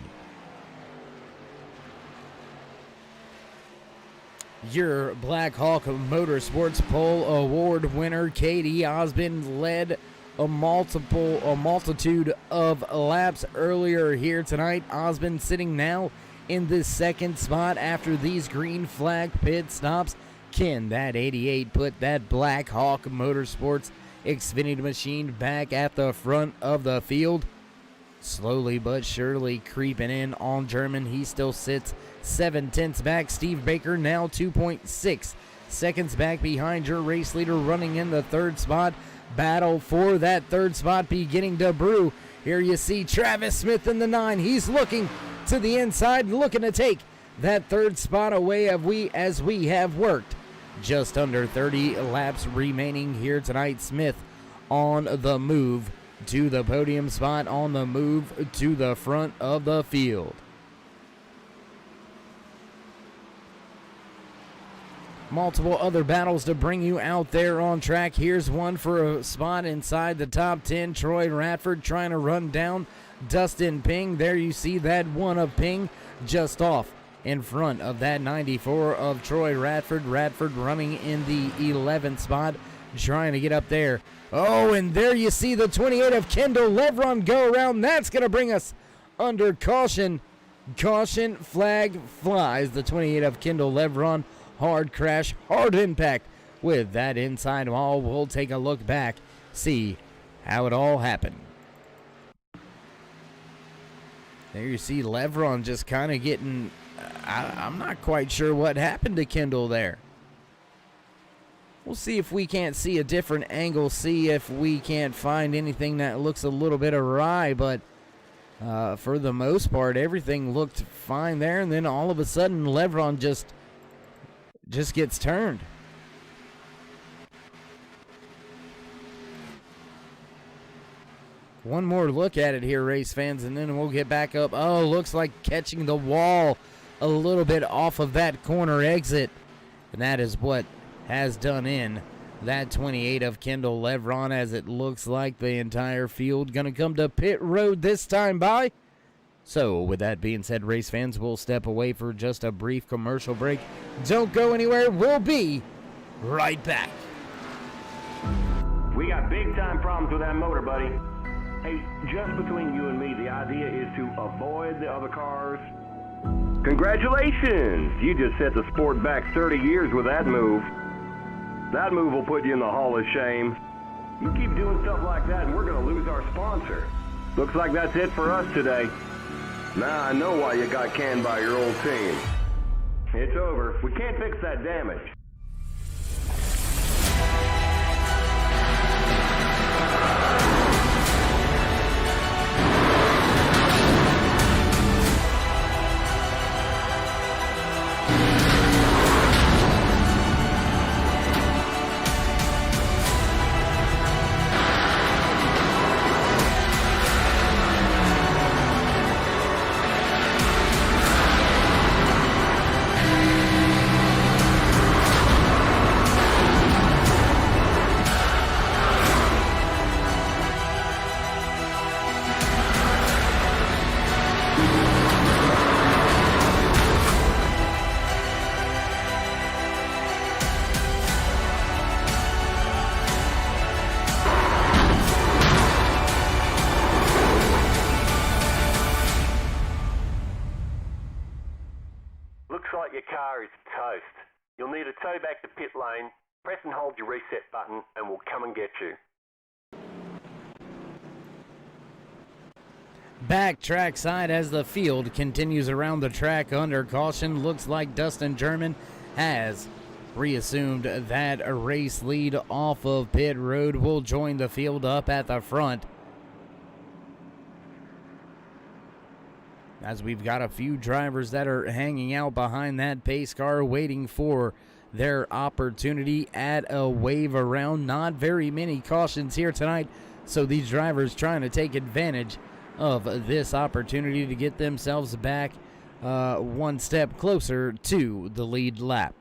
Your Black Hawk Motorsports Pole Award winner, Katie Osmond, led a multitude of laps earlier here tonight. Osmond sitting now in the second spot after these green flag pit stops. Can that 88 put that Black Hawk Motorsports Xfinity machine back at the front of the field? Slowly but surely creeping in on German. He still sits 7/10 back. Steve Baker now 2.6 seconds back behind your race leader, running in the third spot. Battle for that third spot beginning to brew. Here you see Travis Smith in the 9. He's looking to the inside, looking to take that third spot away as we have worked. Just under 30 laps remaining here tonight. Smith on the move to the podium spot, on the move to the front of the field. Multiple other battles to bring you out there on track. Here's one for a spot inside the top 10. Troy Radford trying to run down Dustin Ping. There you see that one of Ping just off in front of that 94 of Troy Radford. Radford running in the 11th spot, trying to get up there. Oh, and there you see the 28 of Kendall Levron go around. That's going to bring us under caution. Caution flag flies. The 28 of Kendall Levron. Hard crash, hard impact with that inside wall. We'll take a look back, see how it all happened. There you see Levron just kind of getting, I'm not quite sure what happened to Kendall there. We'll see if we can't see a different angle, see if we can't find anything that looks a little bit awry, but for the most part, everything looked fine there, and then all of a sudden, Levron just gets turned. One more look at it here, race fans, and then we'll get back up. Oh, looks like catching the wall a little bit off of that corner exit. And that is what has done in that 28 of Kendall Levron, as it looks like the entire field going to come to pit road this time by. So, with that being said, race fans, we'll step away for just a brief commercial break. Don't go anywhere. We'll be right back. We got big-time problems with that motor, buddy. Hey, just between you and me, the idea is to avoid the other cars. Congratulations! You just set the sport back 30 years with that move. That move will put you in the Hall of Shame. You keep doing stuff like that and we're going to lose our sponsor. Looks like that's it for us today. Now I know why you got canned by your old team. It's over. We can't fix that damage. You'll need a tow back to pit lane. Press and hold your reset button and we'll come and get you. Back track side as the field continues around the track under caution. Looks like Dustin German has reassumed that race lead off of pit road. Will join the field up at the front. as we've got a few drivers that are hanging out behind that pace car waiting for their opportunity at a wave around. Not very many cautions here tonight, so these drivers trying to take advantage of this opportunity to get themselves back one step closer to the lead lap.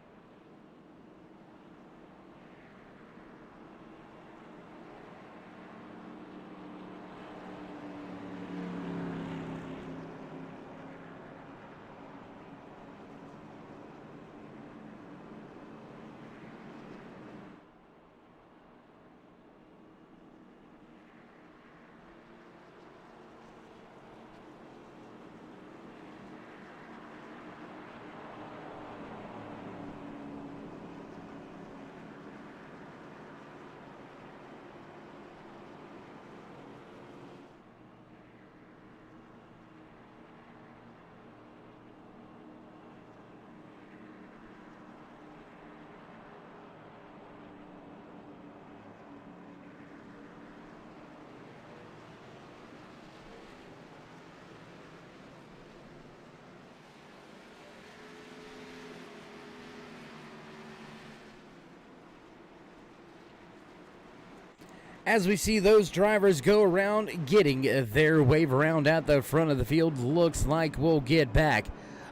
As we see those drivers go around getting their wave around at the front of the field, looks like we'll get back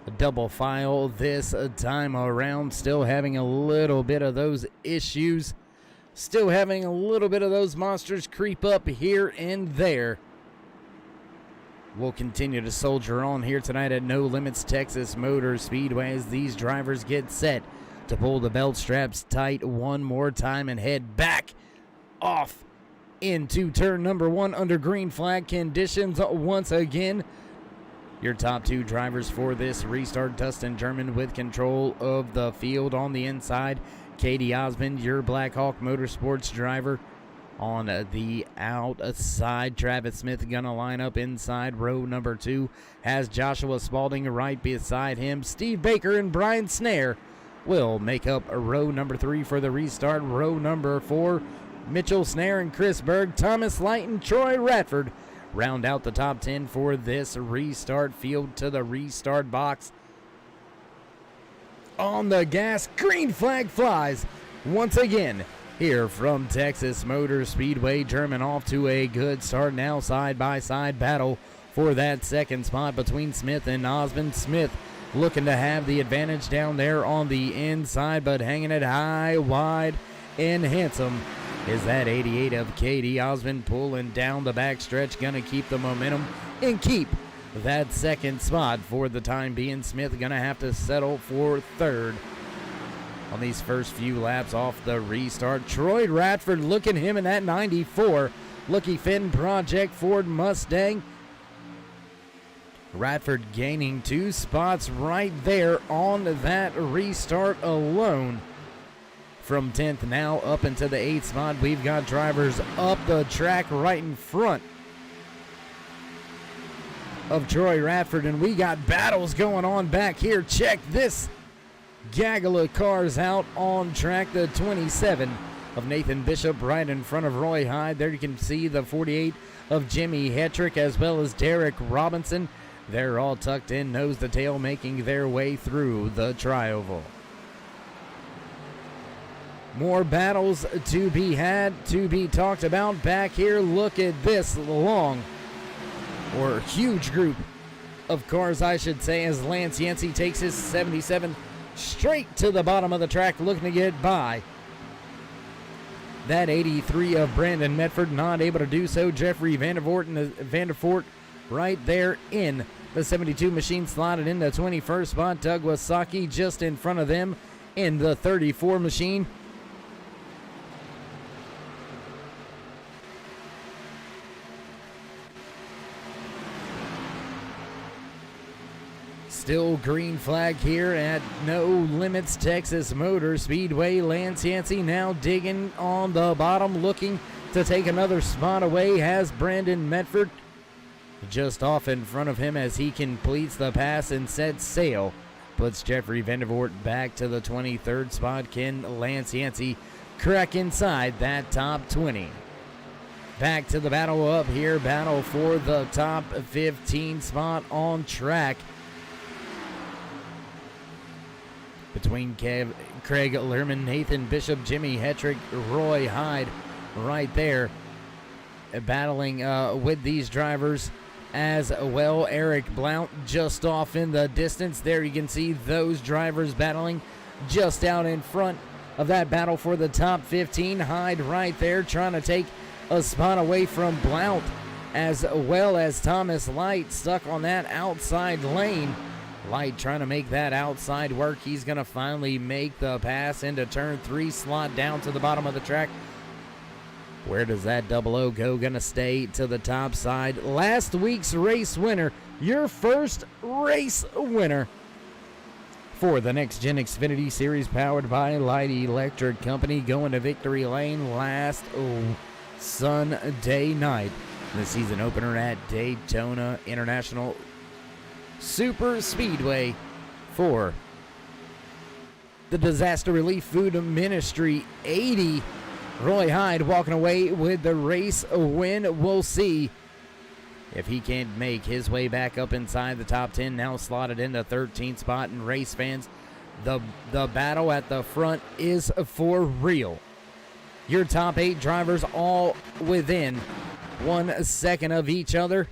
a double file this time around. Still having a little bit of those issues. Still having a little bit of those monsters creep up here and there. We'll continue to soldier on here tonight at No Limits Texas Motor Speedway as these drivers get set to pull the belt straps tight one more time and head back off into turn number 1 under green flag conditions once again. Your top 2 drivers for this restart, Dustin German with control of the field on the inside. Katie Osmond, your Blackhawk Motorsports driver, on the outside. Travis Smith gonna line up inside row number 2. Has Joshua Spalding right beside him. Steve Baker and Brian Snare will make up row number 3 for the restart. Row number 4, Mitchell Snare and Chris Berg, Thomas Light and Troy Radford round out the top 10 for this restart. Field to the restart box. On the gas, green flag flies once again here from Texas Motor Speedway. German off to a good start now. Side-by-side battle for that second spot between Smith and Osmond. Smith looking to have the advantage down there on the inside, but hanging it high, wide, and handsome is that 88 of Katie Osmond, pulling down the backstretch, gonna keep the momentum and keep that second spot for the time being. Smith gonna have to settle for third on these first few laps off the restart. Troy Radford, looking him in that 94 Looky Finn Project Ford Mustang. Radford gaining 2 spots right there on that restart alone. From 10th now up into the 8th spot, we've got drivers up the track right in front of Troy Radford, and we got battles going on back here. Check this gaggle of cars out on track. The 27 of Nathan Bishop right in front of Roy Hyde. There you can see the 48 of Jimmy Hetrick as well as Derek Robinson. They're all tucked in nose to tail, making their way through the tri-oval. More battles to be had, to be talked about back here. Look at this long, or huge group of cars, I should say, as Lance Yancey takes his 77 straight to the bottom of the track, looking to get by that 83 of Brandon Medford. Not able to do so. Jeffrey Vandervoort right there in the 72 machine, slotted in the 21st spot. Doug Wasaki just in front of them in the 34 machine. Still green flag here at No Limits Texas Motor Speedway. Lance Yancey now digging on the bottom, looking to take another spot away. Has Brandon Medford just off in front of him as he completes the pass and sets sail. Puts Jeffrey Vandervoort back to the 23rd spot. Can Lance Yancey crack inside that top 20? back to the battle up here. Battle for the top 15 spot on track. Between Craig Lehrman, Nathan Bishop, Jimmy Hetrick, Roy Hyde right there. Battling with these drivers as well. Eric Blount just off in the distance. There you can see those drivers battling just out in front of that battle for the top 15. Hyde right there trying to take a spot away from Blount, as well as Thomas Light stuck on that outside lane. Light trying to make that outside work. He's going to finally make the pass into turn 3, slot down to the bottom of the track. Where does that 00 go? Going to stay to the top side. Last week's race winner, your first race winner for the Next Gen Xfinity Series powered by Light Electric Company, going to victory lane last Sunday night. The season opener at Daytona International Super Speedway for the Disaster Relief Food Ministry 80. Roy Hyde walking away with the race win. We'll see if he can make his way back up inside the top 10. Now slotted into 13th spot. And race fans, the battle at the front is for real. Your top 8 drivers all within 1 second of each other.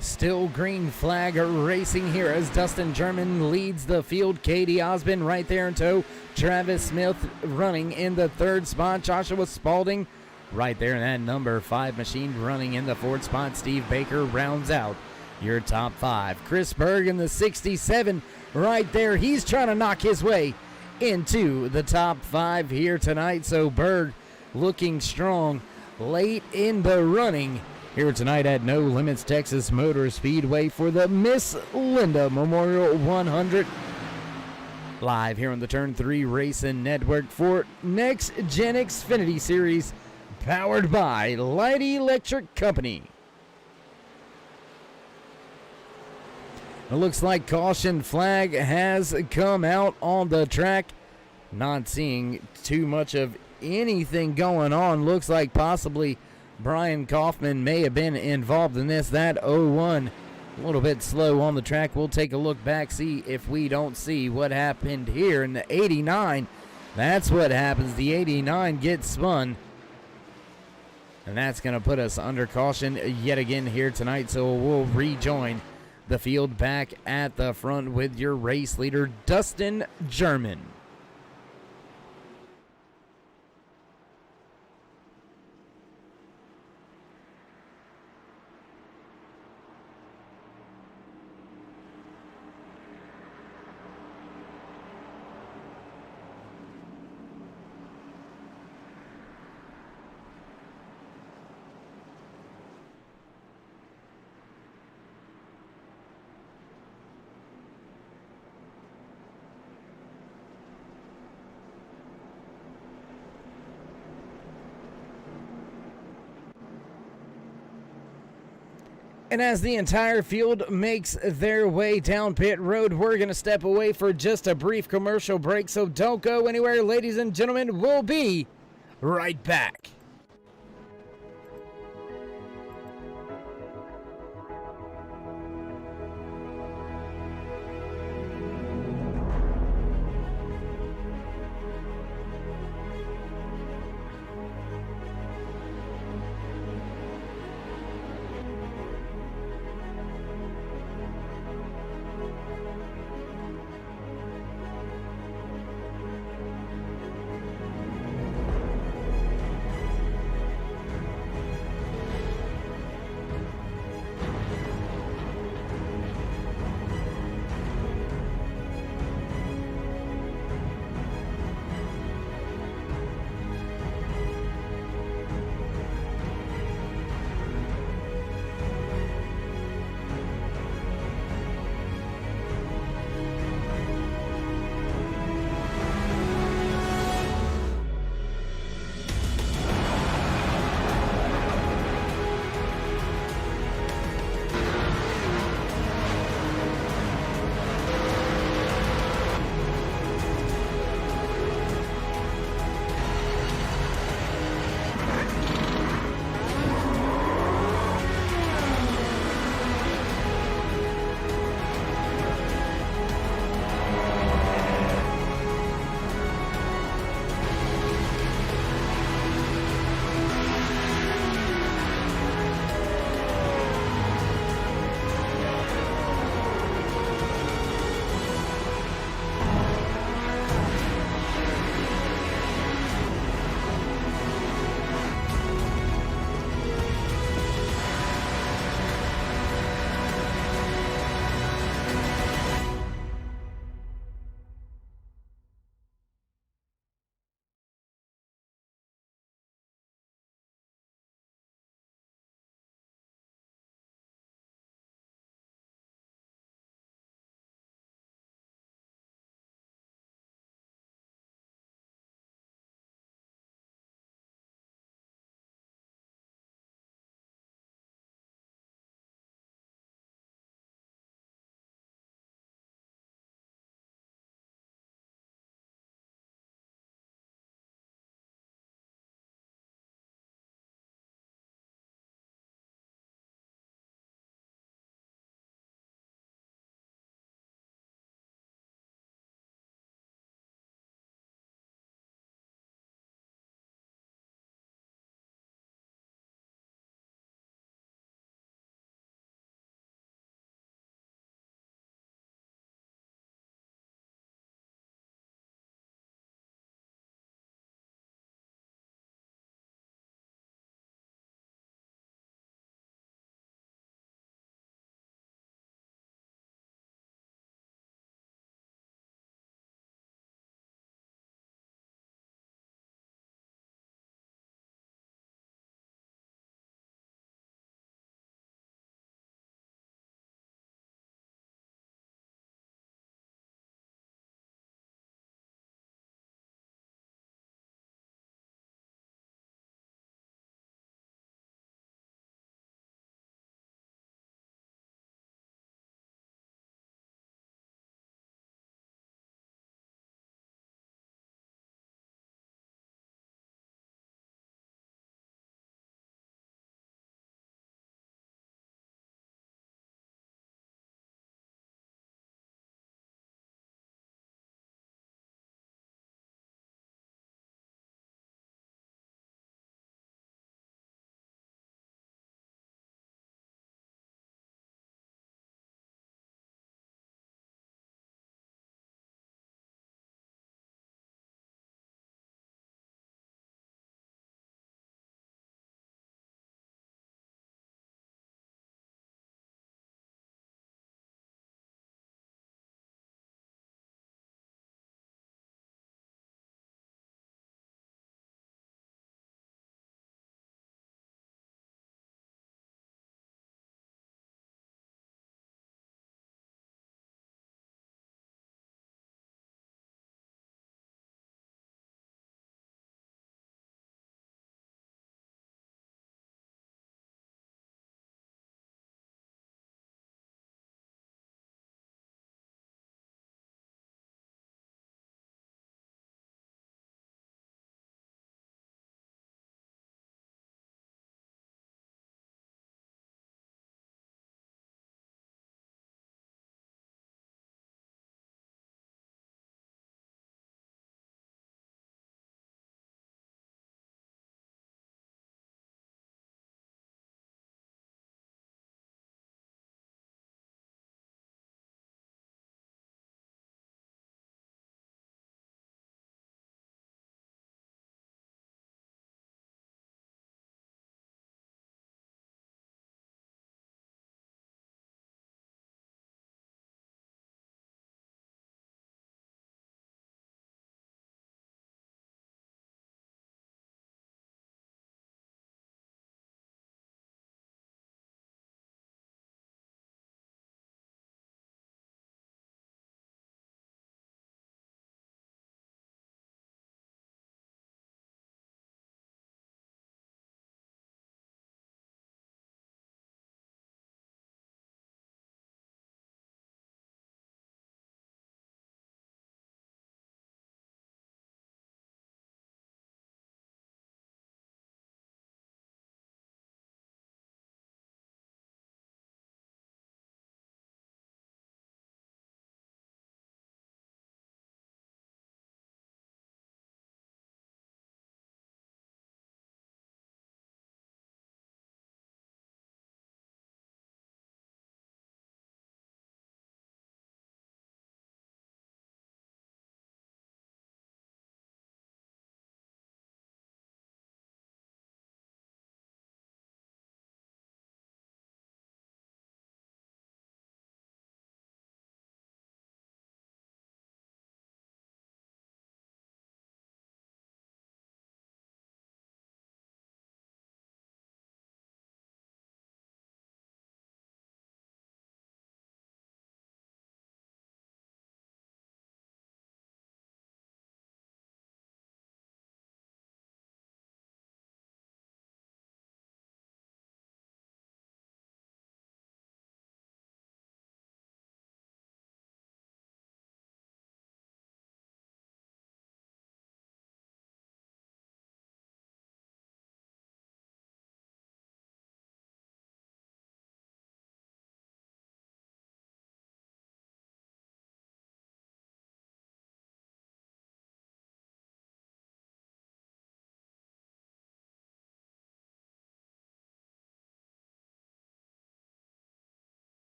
Still green flag racing here as Dustin German leads the field. Katie Osmond right there in tow. Travis Smith running in the 3rd spot. Joshua Spalding right there in that number 5 machine running in the 4th spot. Steve Baker rounds out your top 5. Chris Berg in the 67 right there. He's trying to knock his way into the top 5 here tonight. So Berg looking strong late in the running here tonight at No Limits Texas Motor Speedway for the Miss Linda Memorial 100. Live here on the Turn 3 Racing Network for Next Gen Xfinity Series, powered by Light Electric Company. It looks like caution flag has come out on the track. Not seeing too much of anything going on. Looks like possibly Brian Kaufman may have been involved in this. That 01 a little bit slow on the track. We'll take a look back, see if we don't see what happened here in the 89. That's what happens. The 89 gets spun, and that's going to put us under caution yet again here tonight. So we'll rejoin the field back at the front with your race leader, Dustin German. And as the entire field makes their way down pit road, we're going to step away for just a brief commercial break. So don't go anywhere, ladies and gentlemen. We'll be right back.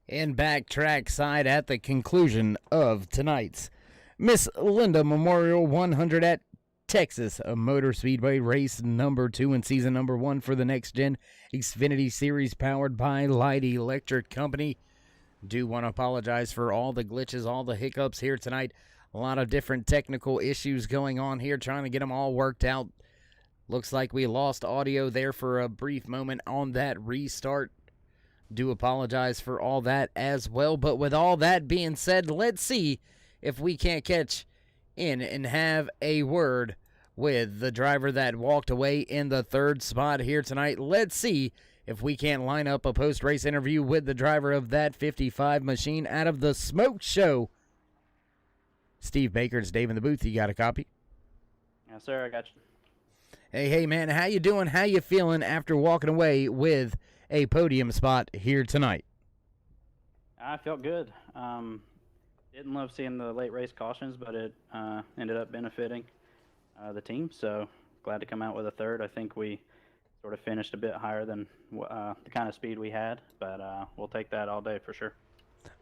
And back trackside at the conclusion of tonight's Miss Linda Memorial 100 at Texas Motor Speedway race number 2 and season number 1 for the Next Gen Xfinity Series powered by Light Electric Company. Do want to apologize for all the glitches, all the hiccups here tonight. A lot of different technical issues going on here, trying to get them all worked out. Looks like we lost audio there for a brief moment on that restart. Do apologize for all that as well. But with all that being said, let's see if we can't catch in and have a word with the driver that walked away in the 3rd spot here tonight. Let's see if we can't line up a post-race interview with the driver of that 55 machine out of the Smoke Show. Steve Baker, it's Dave in the booth. You got a copy? Yes, sir. I got you. Hey, man, how you doing? How you feeling after walking away with a podium spot here tonight? I felt good. Didn't love seeing the late race cautions, but it ended up benefiting the team. So glad to come out with a 3rd. I think we sort of finished a bit higher than the kind of speed we had, but we'll take that all day for sure.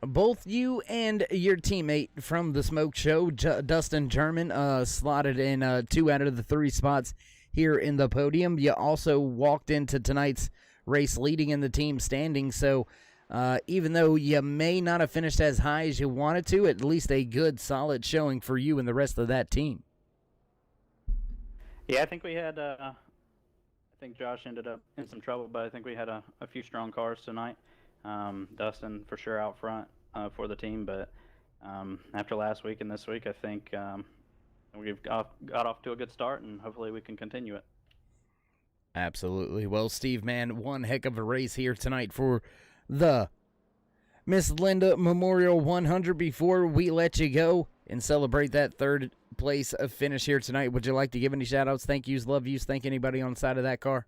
Both you and your teammate from the Smoke Show, Dustin German, slotted in 2 out of the 3 spots here in the podium. You also walked into tonight's race leading in the team standings, so even though you may not have finished as high as you wanted to, at least a good, solid showing for you and the rest of that team. Yeah, I think we had, I think Josh ended up in some trouble, but I think we had a few strong cars tonight. Dustin for sure out front for the team, but after last week and this week, I think we've got off to a good start, and hopefully we can continue it. Absolutely. Well, Steve, man, one heck of a race here tonight for the Miss Linda Memorial 100. Before we let you go and celebrate that 3rd place finish here tonight, would you like to give any shout-outs, thank yous, love yous, thank anybody on the side of that car?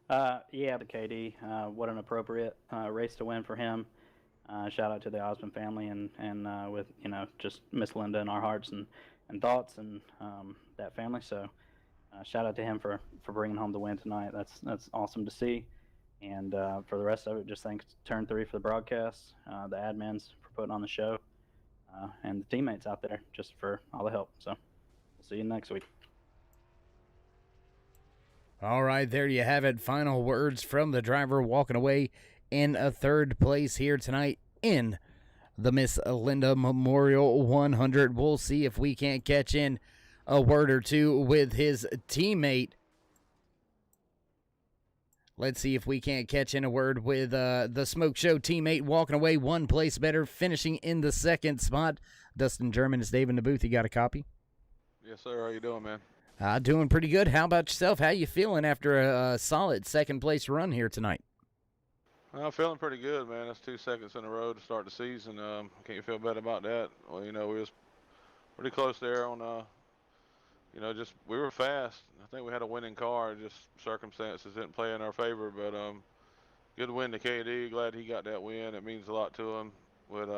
Yeah, the KD. What an appropriate race to win for him. Shout out to the Osmond family and with, just Miss Linda in our hearts and thoughts and that family. So shout out to him for bringing home the win tonight. That's awesome to see. And for the rest of it, just thanks Turn 3 for the broadcast, the admins for putting on the show, and the teammates out there just for all the help. So we'll see you next week. All right, there you have it. Final words from the driver walking away in a 3rd place here tonight in the Miss Linda Memorial 100. We'll see if we can't catch in a word or two with his teammate. Let's see if we can't catch in a word with the Smoke Show teammate walking away 1 place better, finishing in the 2nd spot. Dustin German, it's Dave in the booth. You got a copy? Yes, sir. How you doing, man? Doing pretty good. How about yourself? How you feeling after a solid 2nd place run here tonight? I'm feeling pretty good, man. That's 2 seconds in a row to start the season. Can't feel bad about that. Well, we was pretty close there on, we were fast. I think we had a winning car. Just circumstances didn't play in our favor, but good win to KD. Glad he got that win. It means a lot to him with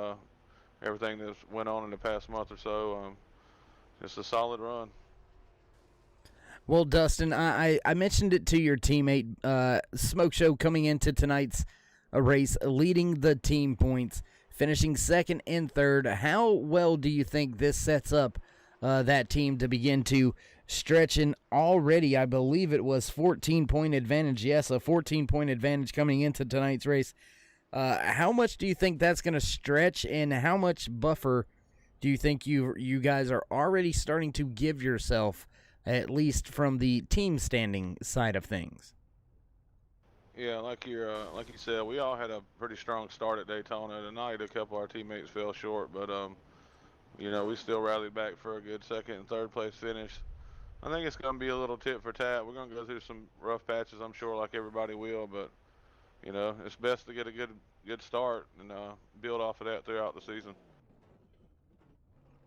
everything that's went on in the past month or so. Just a solid run. Well, Dustin, I mentioned it to your teammate, Smoke Show, coming into tonight's race, leading the team points, finishing 2nd and 3rd. How well do you think this sets up that team to begin to stretch an already, I believe it was 14-point advantage? Yes, a 14-point advantage coming into tonight's race. How much do you think that's going to stretch, and how much buffer do you think you guys are already starting to give yourself, at least from the team standing side of things? Yeah, like you said, we all had a pretty strong start at Daytona tonight. A couple of our teammates fell short, but we still rallied back for a good 2nd and 3rd place finish. I think it's going to be a little tit for tat. We're going to go through some rough patches, I'm sure, like everybody will, but it's best to get a good start and build off of that throughout the season.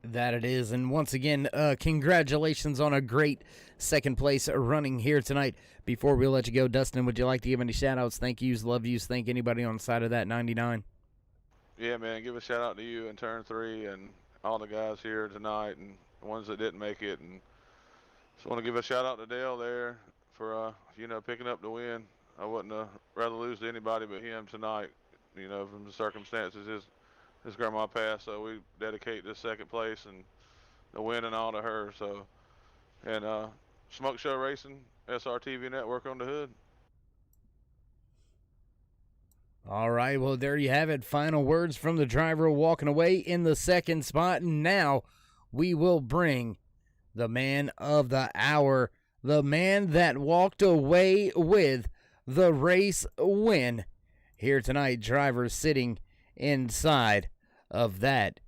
That it is, and once again, congratulations on a great 2nd place running here tonight. Before we let you go, Dustin, would you like to give any shout-outs, thank yous, love yous, thank anybody on the side of that 99? Yeah, man, give a shout-out to you in Turn 3 and all the guys here tonight and the ones that didn't make it. And just want to give a shout-out to Dale there for, picking up the win. I wouldn't rather lose to anybody but him tonight. you know, from the circumstances his grandma passed, so we dedicate this second place and the win and all to her. So, and Smoke Show Racing, SRTV Network on the hood. All right, well, there you have it. Final words from the driver walking away in the second spot. And now we will bring the man of the hour, the man that walked away with the race win here tonight. Driver sitting inside of that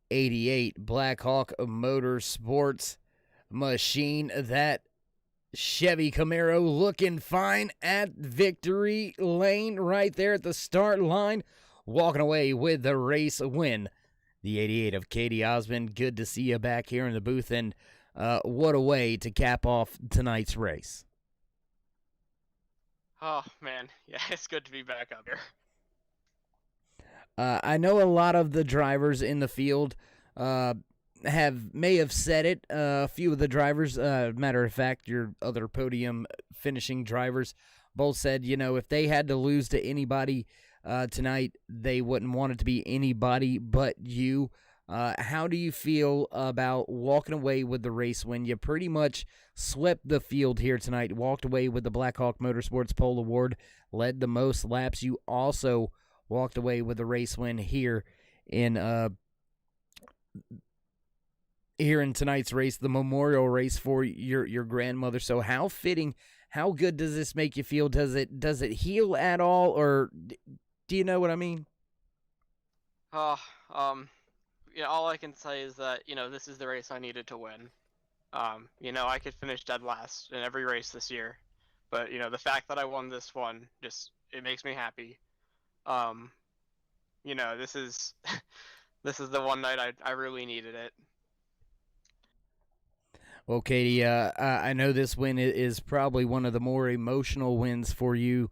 88 Blackhawk Motorsports machine. That Chevy Camaro looking fine at victory lane right there at the start line, walking away with the race win. The 88 of Katie Osmond, good to see you back here in the booth, and what a way to cap off tonight's race. Oh, man. Yeah, it's good to be back up here. I know a lot of the drivers in the field may have said it. A few of the drivers, matter of fact, your other podium finishing drivers, both said, you know, if they had to lose to anybody tonight, they wouldn't want it to be anybody but you. How do you feel about walking away with the race when you pretty much swept the field here tonight, walked away with the Blackhawk Motorsports Pole Award, led the most laps? You also walked away with the race win here in tonight's race, the memorial race for your grandmother. So how fitting, how good does this make you feel? Does it heal at all, or do you know what I mean? Yeah, all I can say is that, you know, this is the race I needed to win. You know, I could finish dead last in every race this year, but, you know, the fact that I won this one, it makes me happy. You know, this is this is the one night I really needed it. Well, Katie, I know this win is probably one of the more emotional wins for you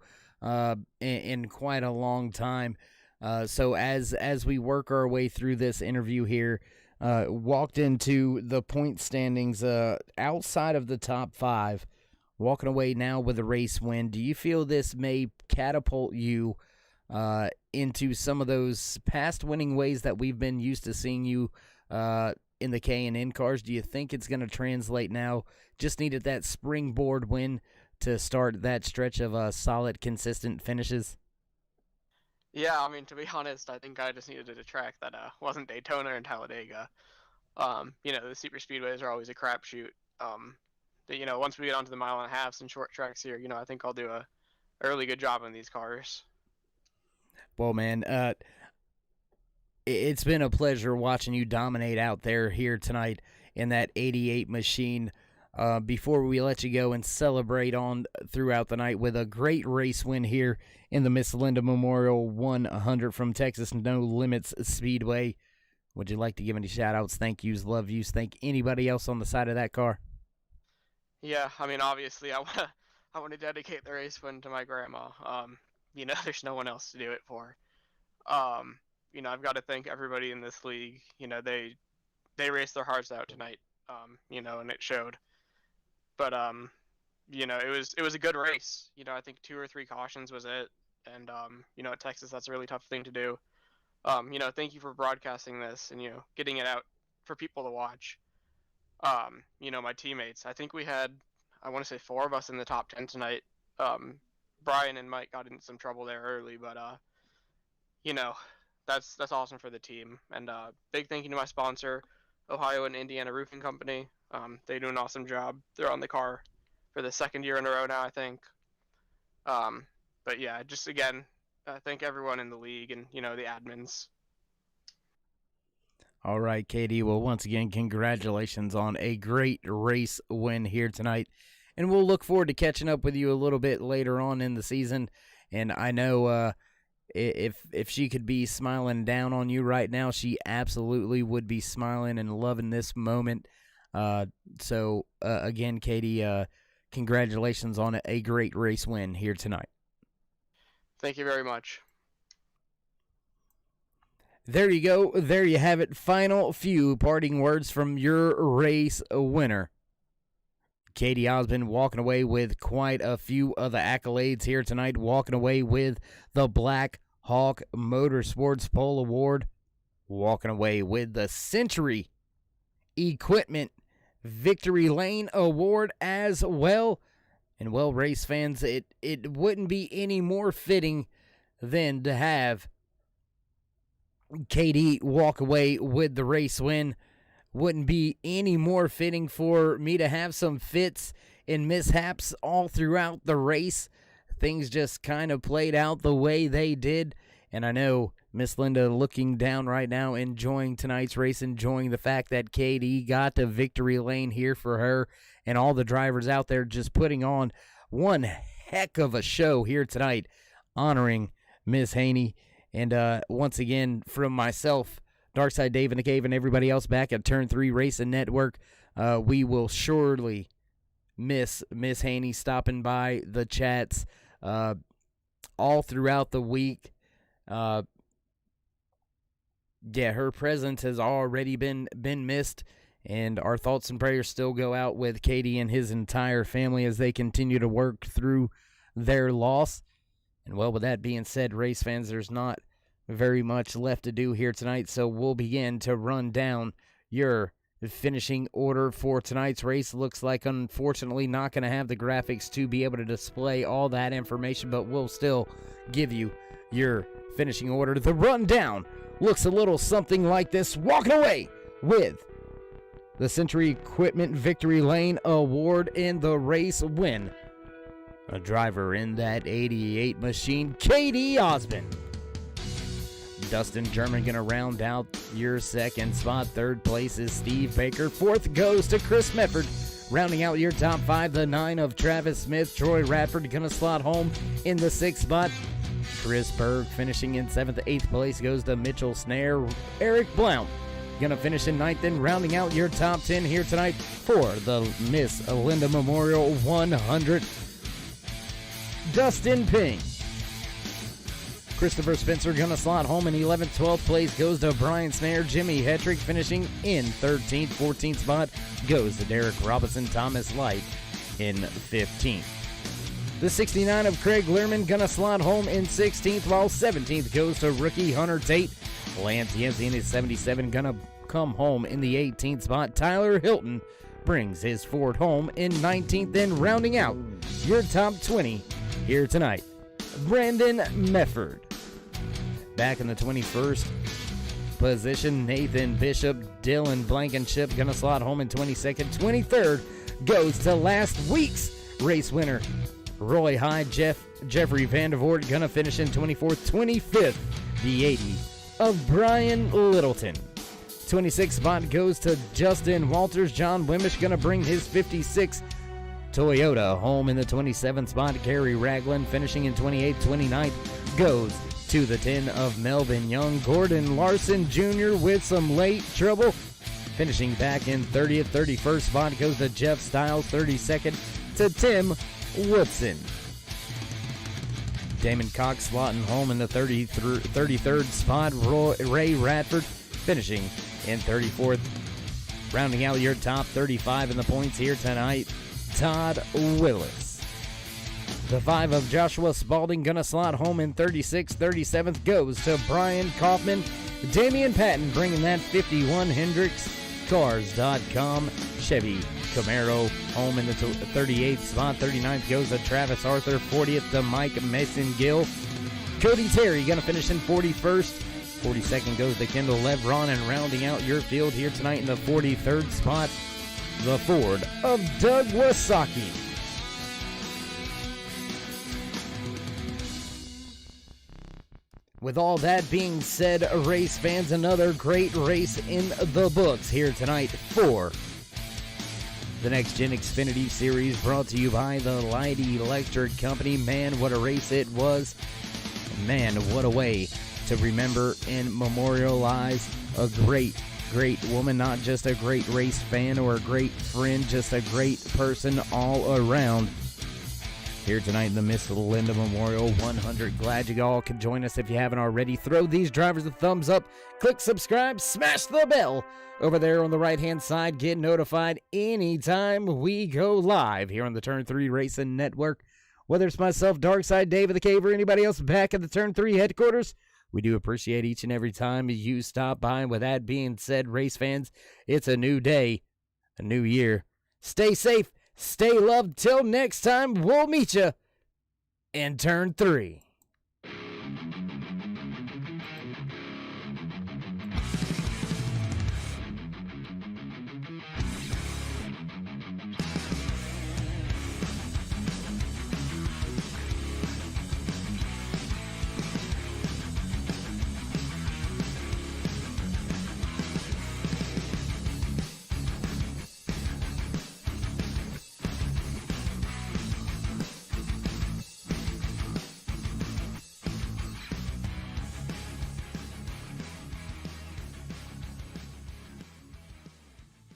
in quite a long time. So as we work our way through this interview here, walked into the point standings outside of the top 5, walking away now with a race win. Do you feel this may catapult you into some of those past winning ways that we've been used to seeing you in the K&N cars? Do you think it's going to translate now? Just needed that springboard win to start that stretch of solid, consistent finishes? Yeah, I mean, to be honest, I think I just needed a track that wasn't Daytona and Talladega. You know, the super speedways are always a crapshoot. You know, once we get onto the 1.5 miles and short tracks here, you know, I think I'll do a really good job on these cars. Well, man, it's been a pleasure watching you dominate out there here tonight in that 88 machine. Before we let you go and celebrate on throughout the night with a great race win here in the Miss Linda Memorial 100 from Texas No Limits Speedway, would you like to give any shout-outs, thank yous, love yous, thank anybody else on the side of that car? Yeah, I mean, obviously, I want to dedicate the race win to my grandma. You know, there's no one else to do it for. You know, I've got to thank everybody in this league. You know, they raced their hearts out tonight. You know, and it showed. But you know, it was a good race. You know, I think 2 or 3 cautions was it. And you know, at Texas, that's a really tough thing to do. You know, thank you for broadcasting this and, you know, getting it out for people to watch. You know, my teammates, I think we had, I want to say 4 of us in the top 10 tonight. Brian and Mike got into some trouble there early, but you know, that's awesome for the team. And big thank you to my sponsor, Ohio and Indiana Roofing Company. They do an awesome job. They're on the car for the 2nd year in a row now, I think. But yeah, just again, thank everyone in the league and, you know, the admins. All right, Katie. Well, once again, congratulations on a great race win here tonight. And we'll look forward to catching up with you a little bit later on in the season. And I know if she could be smiling down on you right now, she absolutely would be smiling and loving this moment. So again, Katie, congratulations on a great race win here tonight. Thank you very much. There you go. There you have it. Final few parting words from your race winner. Katie Osmond walking away with quite a few of the accolades here tonight, walking away with the Black Hawk Motorsports Pole Award, walking away with the Century Equipment Victory Lane Award as well. And, well, race fans, it wouldn't be any more fitting than to have KD walk away with the race win. Wouldn't be any more fitting for me to have some fits and mishaps all throughout the race. Things just kind of played out the way they did. And I know Miss Linda looking down right now, enjoying tonight's race, enjoying the fact that KD got the victory lane here for her, and all the drivers out there just putting on one heck of a show here tonight, honoring Ms. Haney. And once again, from myself, Darkside Dave in the Cave, and everybody else back at Turn 3 Racing Network, we will surely miss Ms. Haney stopping by the chats all throughout the week. Yeah, her presence has already been missed, and our thoughts and prayers still go out with Katie and his entire family as they continue to work through their loss. And, well, with that being said, race fans, there's not very much left to do here tonight, so we'll begin to run down your finishing order for tonight's race. Looks like, unfortunately, not going to have the graphics to be able to display all that information, but we'll still give you your finishing order. The rundown looks a little something like this, walking away with the Century Equipment Victory Lane Award in the race win. A driver in that 88 machine, Katie Osmond. Dustin German going to round out your second spot. Third place is Steve Baker. Fourth goes to Chris Mefford. Rounding out your top 5, the 9 of Travis Smith. Troy Radford going to slot home in the 6th spot. Chris Berg finishing in 7th. 8th place goes to Mitchell Snare. Eric Blount going to finish in 9th. And rounding out your top 10 here tonight for the Miss Linda Memorial 100, Dustin Ping. Christopher Spencer going to slot home in 11th. 12th place goes to Brian Snare. Jimmy Hetrick finishing in 13th. 14th spot goes to Derek Robinson. Thomas Light in 15th. The 69 of Craig Learman going to slot home in 16th, while 17th goes to rookie Hunter Tate. Lance Yancey in his 77 going to come home in the 18th spot. Tyler Hilton brings his Ford home in 19th. Then rounding out your top 20 here tonight, Brandon Mefford. Back in the 21st position, Nathan Bishop. Dylan Blankenship going to slot home in 22nd. 23rd goes to last week's race winner, Roy Hyde. Jeffrey Vandervoort going to finish in 24th. 25th, the 80 of Brian Littleton. 26th spot goes to Justin Walters. John Wimmish going to bring his 56th Toyota home in the 27th spot. Gary Ragland finishing in 28th. 29th goes to the 10 of Melvin Young. Gordon Larson Jr. with some late trouble, finishing back in 30th. 31st spot goes to Jeff Stiles. 32nd to Tim Woodson. Damon Cox slotting home in the 33rd spot. Ray Radford finishing in 34th. Rounding out your top 35 in the points here tonight, Todd Willis. The 5 of Joshua Spalding gonna slot home in 36th. 37th goes to Brian Kaufman. Damian Patton bringing that 51 Hendricks Cars.com Chevy Camaro home in the 38th spot. 39th goes to Travis Arthur. 40th to Mike Mason-Gill. Cody Terry gonna finish in 41st. 42nd goes to Kendall Levron. And rounding out your field here tonight in the 43rd spot, the Ford of Doug Wasaki. With all that being said, race fans, another great race in the books here tonight for the Next Gen Xfinity Series, brought to you by the Light Electric Company. Man, what a race it was. Man, what a way to remember and memorialize a great woman, not just a great race fan or a great friend, just a great person all around. Here tonight in the Miss Linda Memorial 100. Glad you all could join us. If you haven't already, throw these drivers a thumbs up, click subscribe, smash the bell over there on the right-hand side. Get notified anytime we go live here on the Turn 3 Racing Network. Whether it's myself, Darkside, Dave of the Cave, or anybody else back at the Turn 3 headquarters, we do appreciate each and every time you stop by. And with that being said, race fans, it's a new day, a new year. Stay safe, stay loved. Till next time, we'll meet you in Turn 3.